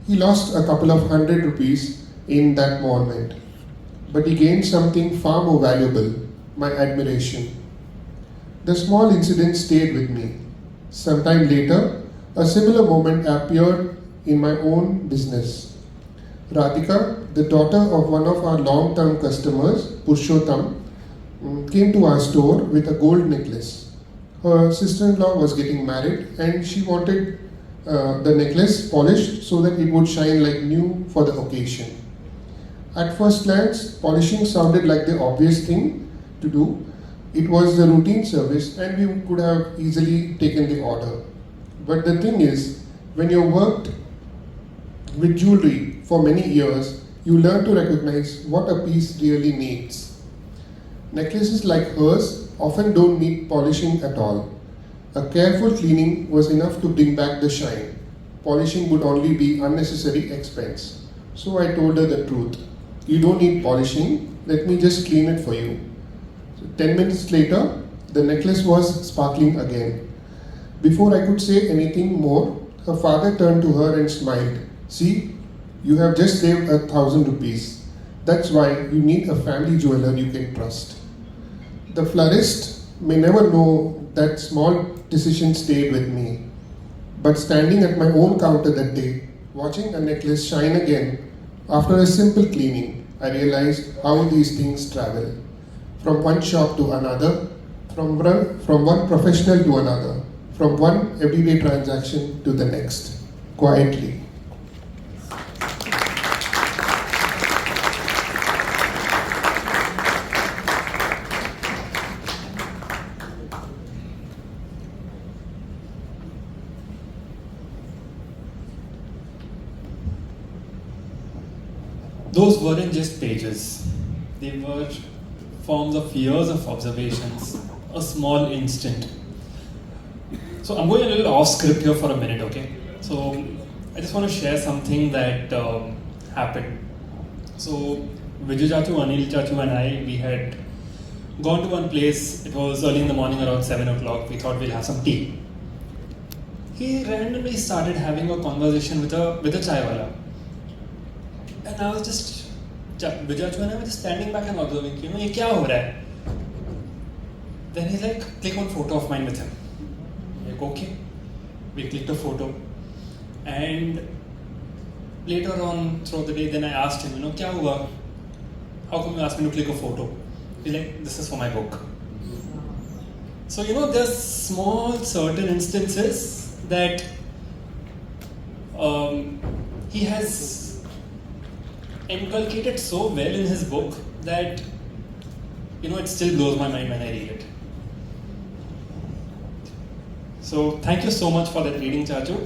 [SPEAKER 8] He lost a couple of ₹100 in that moment, but he gained something far more valuable, my admiration. The small incident stayed with me. Sometime later, a similar moment appeared in my own business. Radhika, the daughter of one of our long-term customers, Purushottam, came to our store with a gold necklace. Her sister-in-law was getting married and she wanted the necklace polished so that it would shine like new for the occasion. At first glance, polishing sounded like the obvious thing to do. It was the routine service and we could have easily taken the order. But the thing is, when you worked with jewelry for many years, you learn to recognize what a piece really needs. Necklaces like hers often don't need polishing at all. A careful cleaning was enough to bring back the shine. Polishing would only be unnecessary expense. So I told her the truth. You don't need polishing, let me just clean it for you. So 10 minutes later, the necklace was sparkling again. Before I could say anything more, her father turned to her and smiled. See, you have just saved ₹1,000. That's why you need a family jeweler you can trust. The florist may never know that small decision stayed with me. But standing at my own counter that day, watching a necklace shine again, after a simple cleaning, I realized how these things travel. From one shop to another, from one professional to another, from one everyday transaction to the next, quietly.
[SPEAKER 3] Those weren't just pages. They were forms of years of observations, a small instant. So I'm going a little off script here for a minute, okay? So I just want to share something that happened. So Vijay Chachu, Anil Chachu and I, we had gone to one place. It was early in the morning, around 7 o'clock. We thought we'll have some tea. He randomly started having a conversation with a chai wala. And I was just, Vijay Chachu and I were just standing back and observing, ye kya ho raha hai? Then he's like, click on photo of mine with him. I'm like, okay. We clicked a photo. And later on throughout the day, then I asked him, kya hua? How come you asked me to click a photo? He's like, this is for my book. So, there's small certain instances that he has inculcated so well in his book that, it still blows my mind when I read it. So, thank you so much for that reading, Chachu.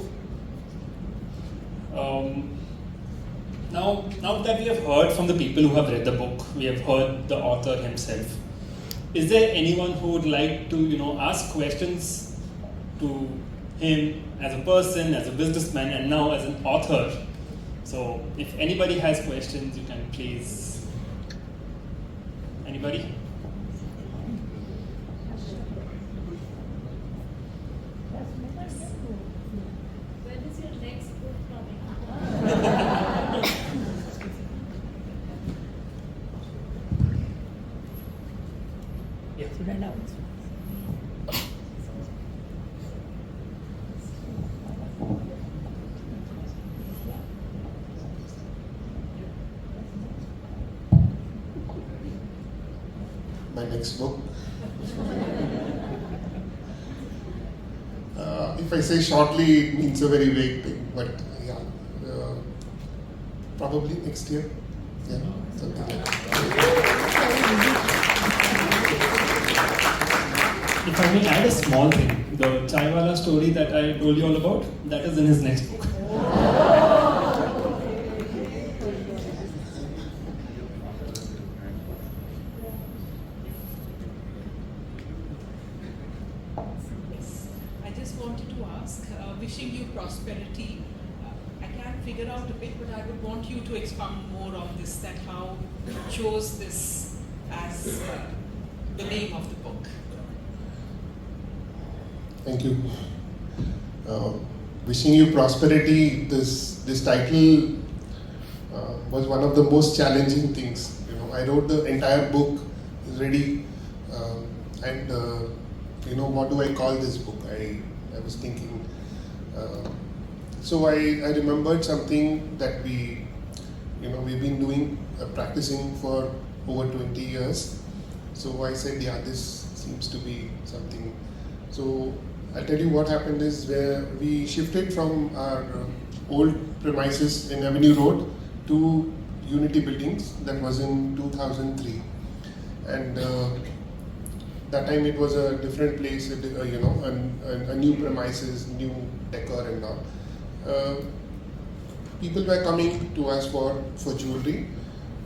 [SPEAKER 3] Now that we have heard from the people who have read the book, we have heard the author himself. is there anyone who would like to, ask questions to him as a person, as a businessman, and now as an author? So if anybody has questions, you can please. Anybody?
[SPEAKER 4] When is your next book coming?
[SPEAKER 8] My next book. If I say shortly, it means a very vague thing, but yeah, probably next year. Yeah, something like that.
[SPEAKER 3] If I may add a small thing, the Chaiwala story that I told you all about, that is in his next book.
[SPEAKER 10] I just wanted to ask, wishing you prosperity. I can't figure out a bit, but I would want you to expound more on this, that how you chose this as the name of the book.
[SPEAKER 8] Thank you. Wishing you prosperity. This title was one of the most challenging things. I wrote the entire book ready, and what do I call this book? I was thinking. So I remembered something that we've been doing, practicing for over 20 years. So I said, yeah, this seems to be something. So I'll tell you what happened is where we shifted from our old premises in Avenue Road to Unity Buildings. That was in 2003, and that time it was a different place, a new premises, new decor and all. People were coming to us for jewelry,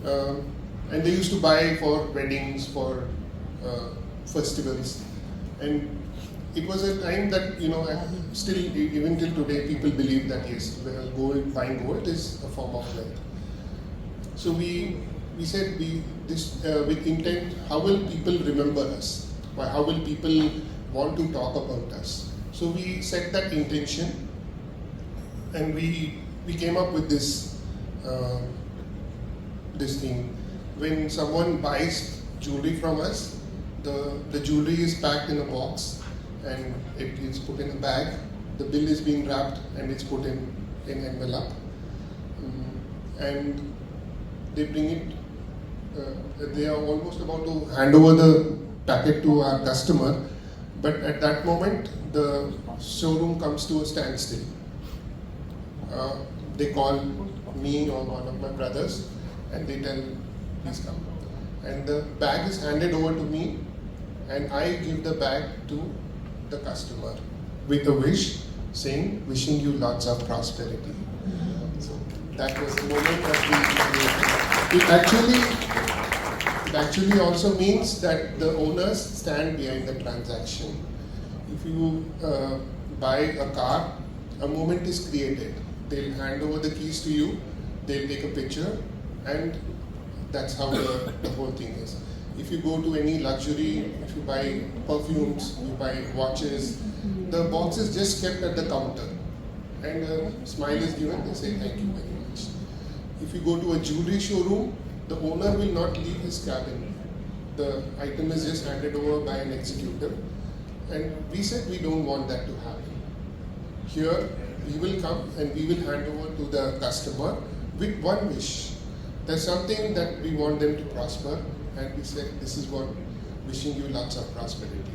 [SPEAKER 8] and they used to buy for weddings, for festivals, and it was a time that still even till today people believe that yes, buying gold is a form of wealth. So we said with intent, how will people remember us? How will people want to talk about us? So we set that intention, and we came up with this thing. When someone buys jewelry from us, the jewelry is packed in a box and it is put in a bag. The bill is being wrapped and it's put in envelope, and they bring it. They are almost about to hand over the packet to our customer, but at that moment the showroom comes to a standstill. They call me or one of my brothers and they tell, please come. And the bag is handed over to me, and I give the bag to the customer with a wish saying, wishing you lots of prosperity. So that was the moment that it actually also means that the owners stand behind the transaction. If you buy a car, a moment is created. They'll hand over the keys to you, they'll take a picture, and that's how the whole thing is. If you go to any luxury, if you buy perfumes, you buy watches, the box is just kept at the counter, and a smile is given, they say thank you very much. If you go to a jewelry showroom, the owner will not leave his cabin. The item is just handed over by an executive, and we said we don't want that to happen. Here, we will come and we will hand over to the customer with one wish. There's something that we want them to prosper, and we said this is what, wishing you lots of prosperity.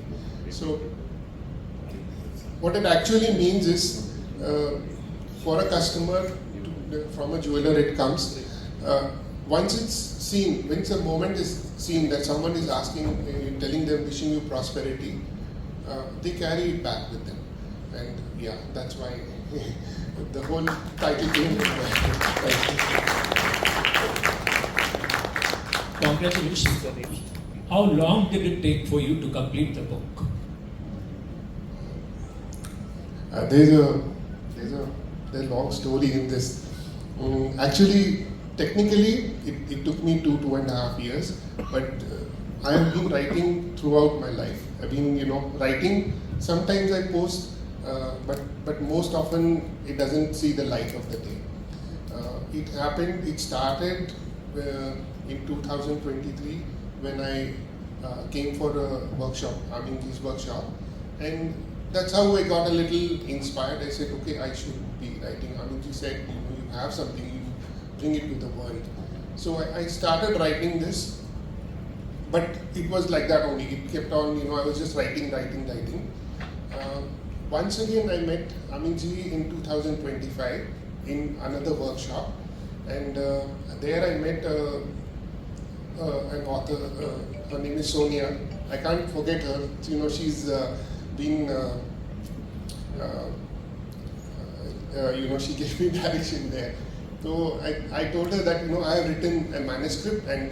[SPEAKER 8] So what it actually means is for a customer, from a jeweler it comes, once it's seen, once a moment is seen that someone is asking, telling them wishing you prosperity, they carry it back with them. And yeah, that's why the whole title came.
[SPEAKER 3] Congratulations, Anil.
[SPEAKER 11] how long did it take for you to complete the book?
[SPEAKER 8] There's a long story in this. Actually, technically, it took me 2.5 years, but I have been writing throughout my life. I've been, writing. Sometimes I post, but most often it doesn't see the light of the day. It started in 2023 when I came for a workshop, Aminji's workshop, and that's how I got a little inspired. I said, okay, I should be writing. Aminji said, you have something, you bring it to the world. So I started writing this, but it was like that only. It kept on, I was just writing. Once again, I met Aminji in 2025 in another workshop, and there I met an author. Her name is Sonia. I can't forget her. She's been, she gave me direction there. So I told her that I have written a manuscript, and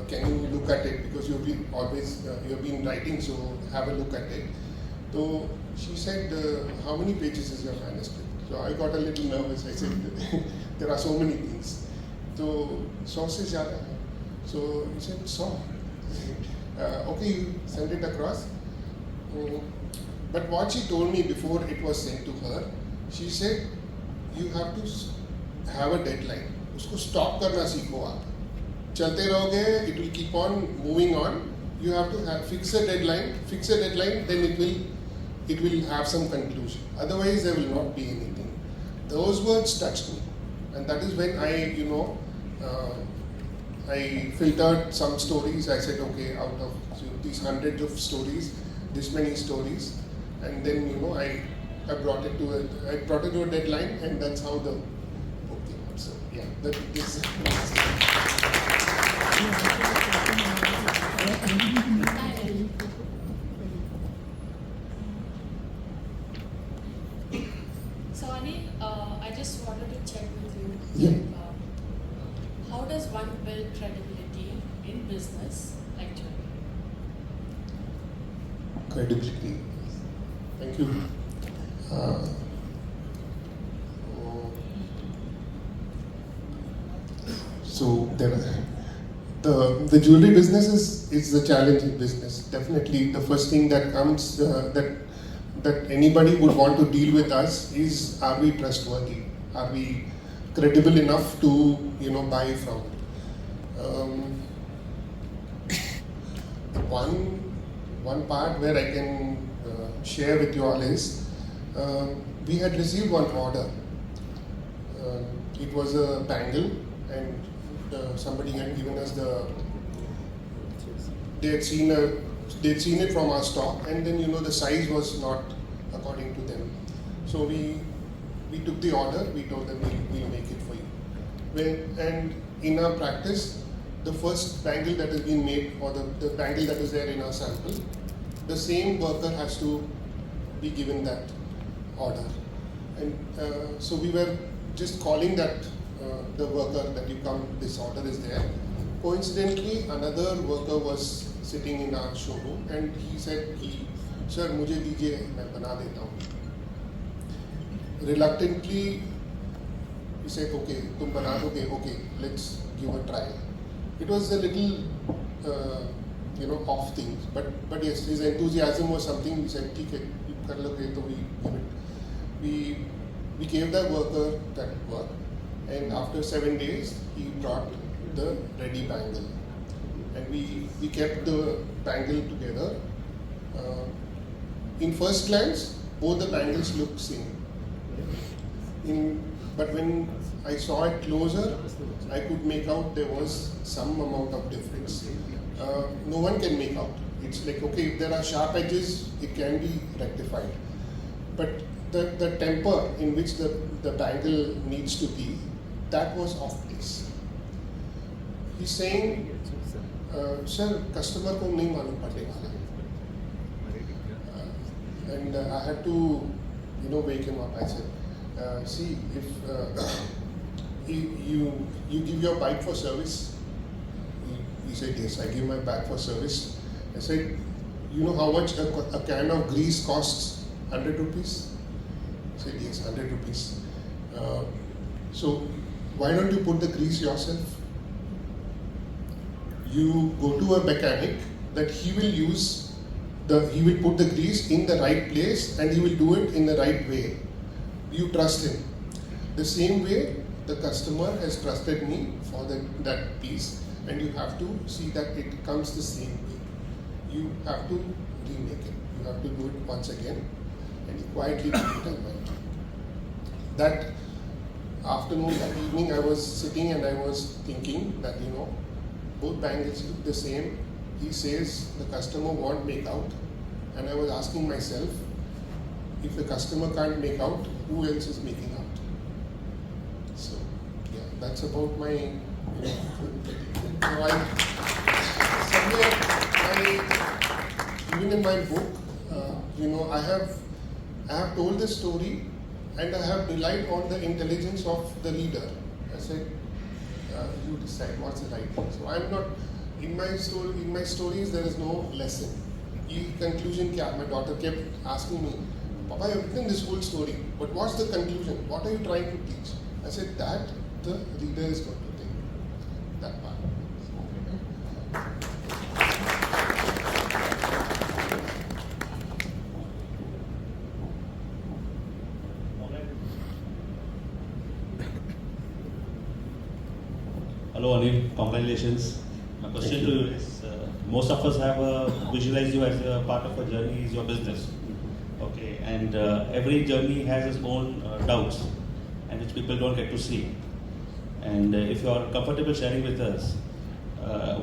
[SPEAKER 8] can you look at it, because you've been writing, so have a look at it. So she said, how many pages is your manuscript? So I got a little nervous. I said, there are so many things. So 100 se zyada hai. So he said, 100. Okay, you send it across. But what she told me before it was sent to her, she said, you have to have a deadline. Usko stop karna seekho aap. Chalte rahoge, it will keep on moving on. You have to fix a deadline, then it will have some conclusion. Otherwise, there will not be anything. Those words touched me, and that is when I filtered some stories. I said, okay, out of these hundreds of stories, this many stories, and then I brought it to a deadline, and that's how the book came out. So yeah, this.
[SPEAKER 4] So Anil, I just wanted to check with you.
[SPEAKER 8] Yeah.
[SPEAKER 4] How does one build credibility in business like jewelry?
[SPEAKER 8] Credibility. Thank you. So the jewelry business is the challenging business. Definitely, the first thing that comes that anybody would want to deal with us is, are we trustworthy? Are we credible enough to buy from? One part where I can share with you all is, we had received one order. It was a bangle, and somebody had given us they had seen it from our stock, and then the size was not according to them. So we took the order. We told them we'll make it for you. And in our practice, the first bangle that has been made, or the bangle that is there in our sample, the same worker has to be given that order. And so we were just calling that the worker that you come, this order is there. Coincidentally, another worker was sitting in our showroom, and he said, sir, मुझे दीजिए, मैं बना देता हूँ. Reluctantly, he said, okay, तुम बना दोगे, okay, let's give a try. It was a little, off things, but yes, his enthusiasm was something. We said, ठीक है, कर लोगे तो we give it. We gave that worker that work, and after 7 days, he brought the ready bangle, and we kept the bangle together. In first glance, both the bangles looked same. But when I saw it closer, I could make out there was some amount of difference. No one can make out. It's like, okay, if there are sharp edges, it can be rectified. But the temper in which the bangle needs to be, that was off place. He's saying, sir, customer ko nahi malum padne wala. And I had to, wake him up. I said, see, if you give your bike for service, He said, yes, I give my bag for service. I said, you know how much a can of grease costs? 100 rupees? He said, yes, 100 rupees. So why don't you put the grease yourself? You go to a mechanic that he will he will put the grease in the right place and he will do it in the right way. You trust him. The same way the customer has trusted me for that piece, and you have to see that it comes the same way. You have to remake it. You have to do it once again and you quietly do it and write. That afternoon, that evening, I was sitting and I was thinking that, you know, both bangles look the same. He says the customer won't make out, and I was asking myself, if the customer can't make out, who else is making out? So yeah, that's about my, you know, even in my book, you know, I have told this story and I have relied on the intelligence of the reader. I said, you decide what's the right thing. So I'm not, in my stories there is no lesson. In conclusion, my daughter kept asking me, Papa, you've written this whole story, but what's the conclusion? What are you trying to teach? I said, that the reader is going to take that part.
[SPEAKER 12] Hello Anil, congratulations. My question to you is, most of us have visualized you as a part of a journey is your business. Okay, and every journey has its own doubts, and which people don't get to see. And if you are comfortable sharing with us,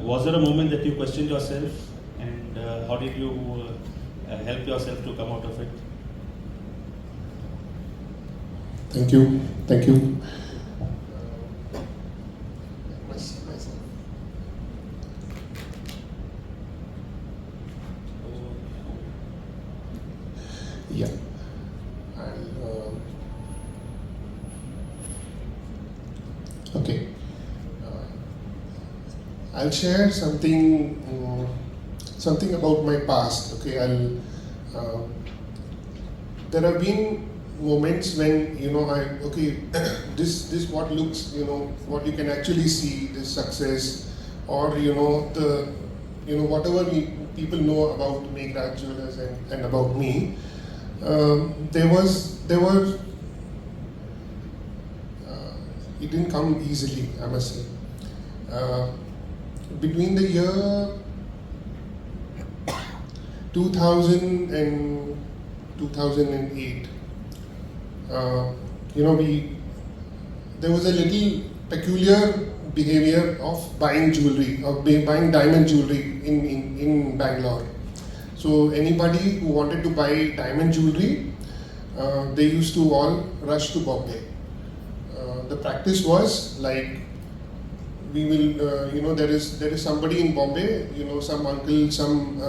[SPEAKER 12] was there a moment that you questioned yourself, and how did you help yourself to come out of it?
[SPEAKER 8] Thank you. Thank you. Yeah. Okay. I'll share something about my past. Okay. There have been moments when, you know, this what looks, you know, what you can actually see, this success, or, you know, whatever people know about Meghraj Jewelers and about me. It didn't come easily, I must say. Between the year 2000 and 2008, you know, there was a little peculiar behavior of buying jewelry, of buying diamond jewelry in Bangalore. So anybody who wanted to buy diamond jewelry, they used to all rush to Bombay. The practice was like, we will, you know, there is somebody in Bombay, you know, some uncle, some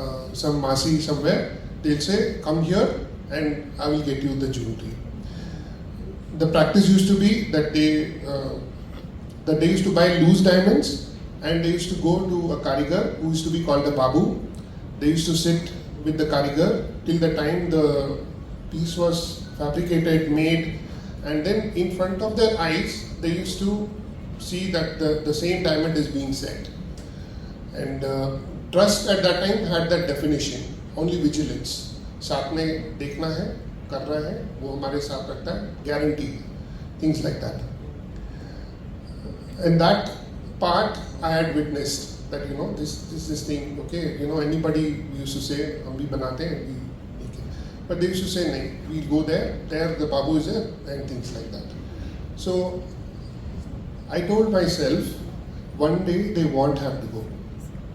[SPEAKER 8] masi somewhere. They'll say, come here and I will get you the jewelry. The practice used to be that they used to buy loose diamonds, and they used to go to a karigar who used to be called a babu. They used to sit with the karigar till the time the piece was fabricated, made, and then in front of their eyes they used to see that the same diamond is being set. And trust at that time had that definition, only vigilance. साथ में देखना है, कर रहा है, वो हमारे साथ रखता है, guarantee, things like that. And that part I had witnessed, that, you know, this thing, okay, you know, anybody used to say, हम भी बनाते हैं, we make it. But they used to say, nahi, we go there the babu is there, and things like that. So I told myself, one day they won't have to go.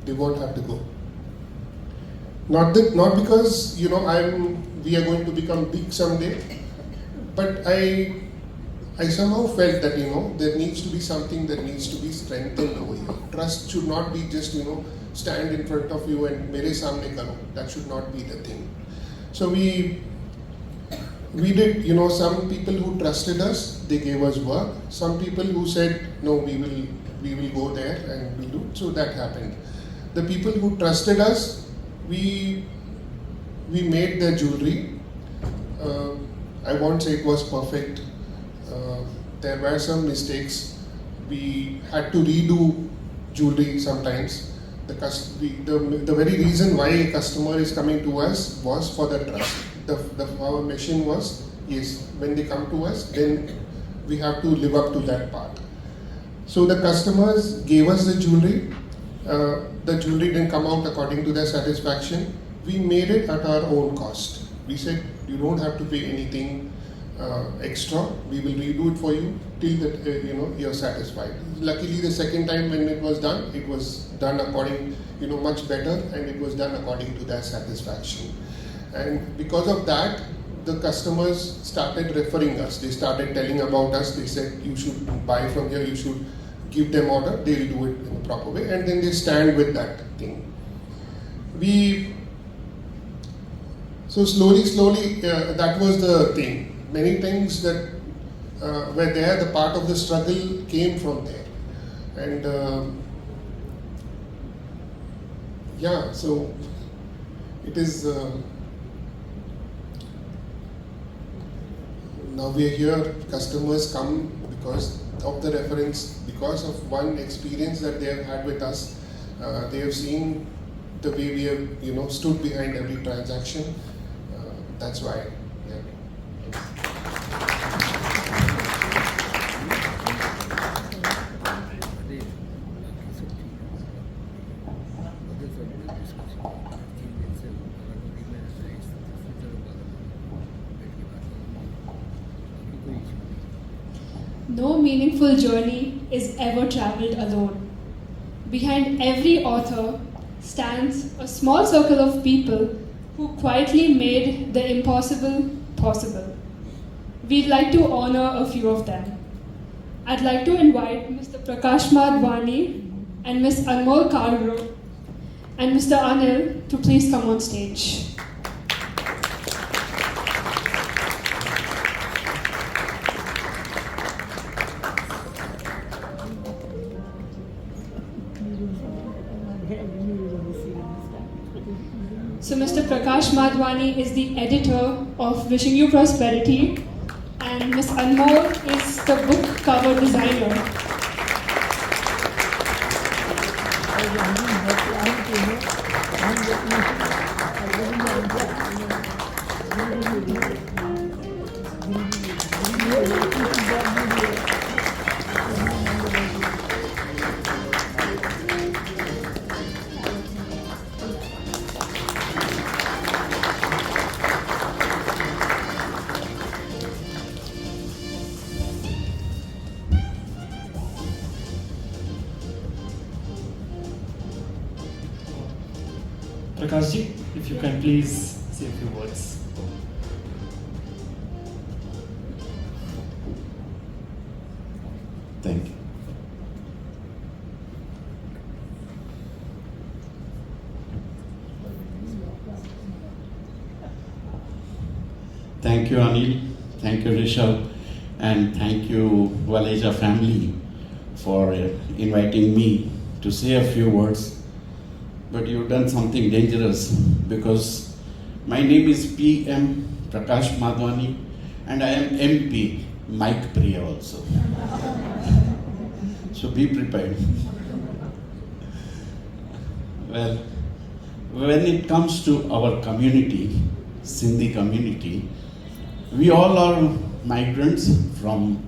[SPEAKER 8] They won't have to go. Not because, you know, we are going to become big someday, but I somehow felt that, you know, there needs to be something that needs to be strengthened over here. Trust should not be just, you know, stand in front of you and mere samne karo. That should not be the thing. So we did, you know, some people who trusted us, they gave us work. Some people who said, no, we we will go there and we'll do. So that happened. The people who trusted us, we made their jewelry. I won't say it was perfect. There were some mistakes. We had to redo jewelry sometimes. The very reason why a customer is coming to us was for the trust. Our mission was, yes, when they come to us, then we have to live up to that part. So the customers gave us the jewelry. The jewelry didn't come out according to their satisfaction. We made it at our own cost. We said, you don't have to pay anything extra. We will redo it for you till that you're satisfied. Luckily, the second time when it was done according, much better, and it was done according to their satisfaction. And because of that, the customers started referring us. They started telling about us. They said, you should buy from here, you should give them order, they'll do it in a proper way, and then they stand with that thing. So slowly, that was the thing. Many things that were there, the part of the struggle came from there. And so it is, now we are here, customers come because of the reference, because of one experience that they have had with us. They have seen the way we have, stood behind every transaction. That's why.
[SPEAKER 1] No meaningful journey is ever traveled alone. Behind every author stands a small circle of people who quietly made the impossible possible. We'd like to honor a few of them. I'd like to invite Mr. Prakash Madhwani and Ms. Anmol Kalro and Mr. Anil to please come on stage. So Mr. Prakash Madhwani is the editor of Wishing You Prosperity, and Ms. Anmol is the book cover designer.
[SPEAKER 3] Prakashji, if you can please say a few words.
[SPEAKER 13] Thank you. Thank you, Anil. Thank you, Rishabh. And thank you, Valecha family, for inviting me to say a few words. But you've done something dangerous, because my name is PM Prakash Madhwani and I am MP Mike Priya also. So be prepared. Well, when it comes to our community, Sindhi community, we all are migrants from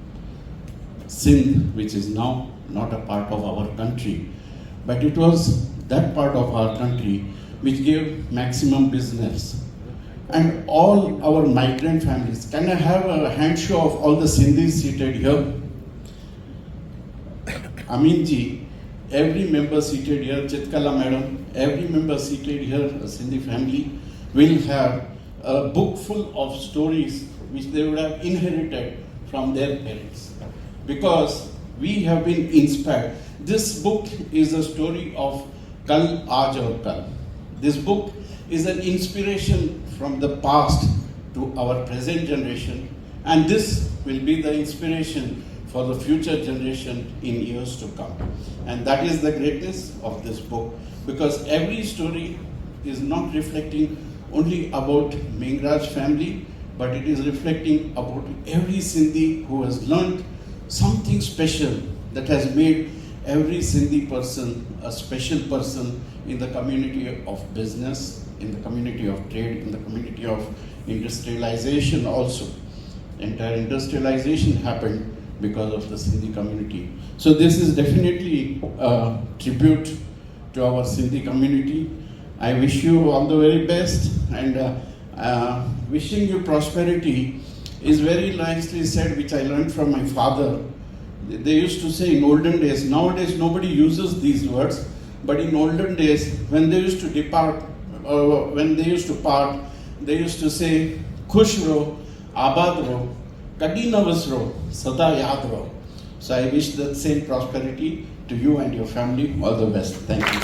[SPEAKER 13] Sindh, which is now not a part of our country, but it was that part of our country which gave maximum business. And all our migrant families, can I have a hand show of all the Sindhis seated here? Aminji, every member seated here, Chitkala madam, every member seated here, a Sindhi family, will have a book full of stories which they would have inherited from their parents. Because we have been inspired. This book is a story of Kal, Aaj aur Kal. This book is an inspiration from the past to our present generation, and this will be the inspiration for the future generation in years to come. And that is the greatness of this book, because every story is not reflecting only about Mengraj family, but it is reflecting about every Sindhi who has learned something special that has made every Sindhi person a special person in the community of business, in the community of trade, in the community of industrialization also. Entire industrialization happened because of the Sindhi community. So this is definitely a tribute to our Sindhi community. I wish you all the very best, and wishing you prosperity is very nicely said, which I learned from my father. They used to say in olden days, nowadays nobody uses these words, but in olden days, when they used to depart, or when they used to part, they used to say, Khush ro, abad ro, kadi na visro, sada yaad ro. So I wish that same prosperity to you and your family. All the best. Thank you.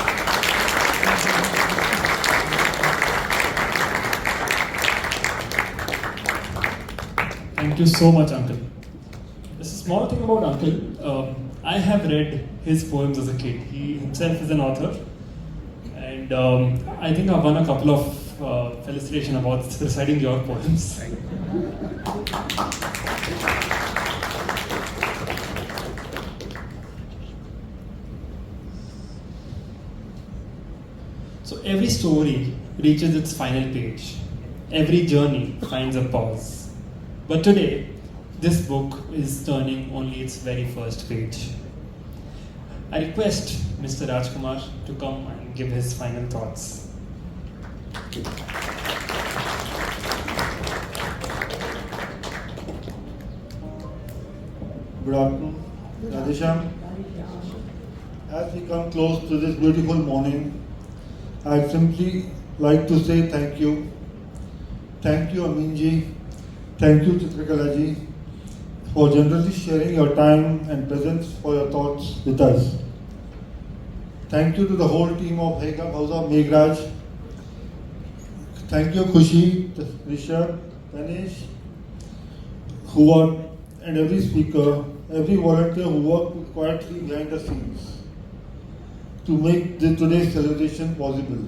[SPEAKER 3] Thank you so much, Uncle. Just a small thing about Uncle. I have read his poems as a kid. He himself is an author. And I think I've won a couple of felicitation awards reciting your poems. So every story reaches its final page. Every journey finds a pause. But today, this book is turning only its very first page. I request Mr. Rajkumar to come and give his final thoughts.
[SPEAKER 14] Good afternoon, Radhesham. As we come close to this beautiful morning, I'd simply like to say thank you. Thank you, Aminji. Thank you, Chitrikalaji, for generously sharing your time and presence for your thoughts with us. Thank you to the whole team of House of Mengraj. Thank you, Khushi, Rishabh, Ganesh, and every speaker, every volunteer who worked quietly behind the scenes to make today's celebration possible.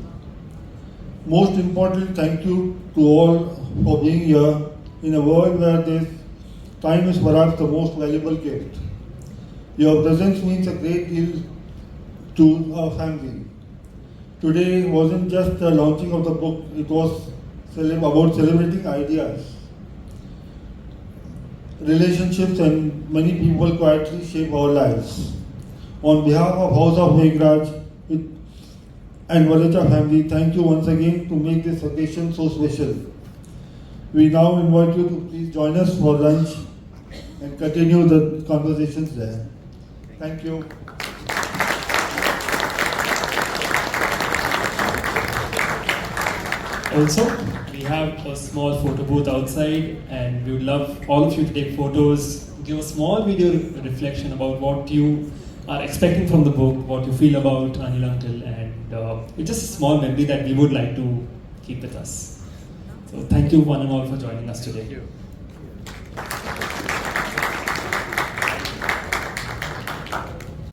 [SPEAKER 14] Most importantly, thank you to all for being here in a world where this time is perhaps the most valuable gift. Your presence means a great deal to our family. Today wasn't just the launching of the book, it was about celebrating ideas, relationships, and many people quietly shape our lives. On behalf of House of Mengraj and Valecha family, thank you once again to make this occasion so special. We now invite you to please join us for lunch and continue the conversations there. Thank you.
[SPEAKER 3] Also, we have a small photo booth outside, and we would love all of you to take photos, give a small video reflection about what you are expecting from the book, what you feel about Anil Uncle, and it's just a small memory that we would like to keep with us. So thank you one and all for joining us today.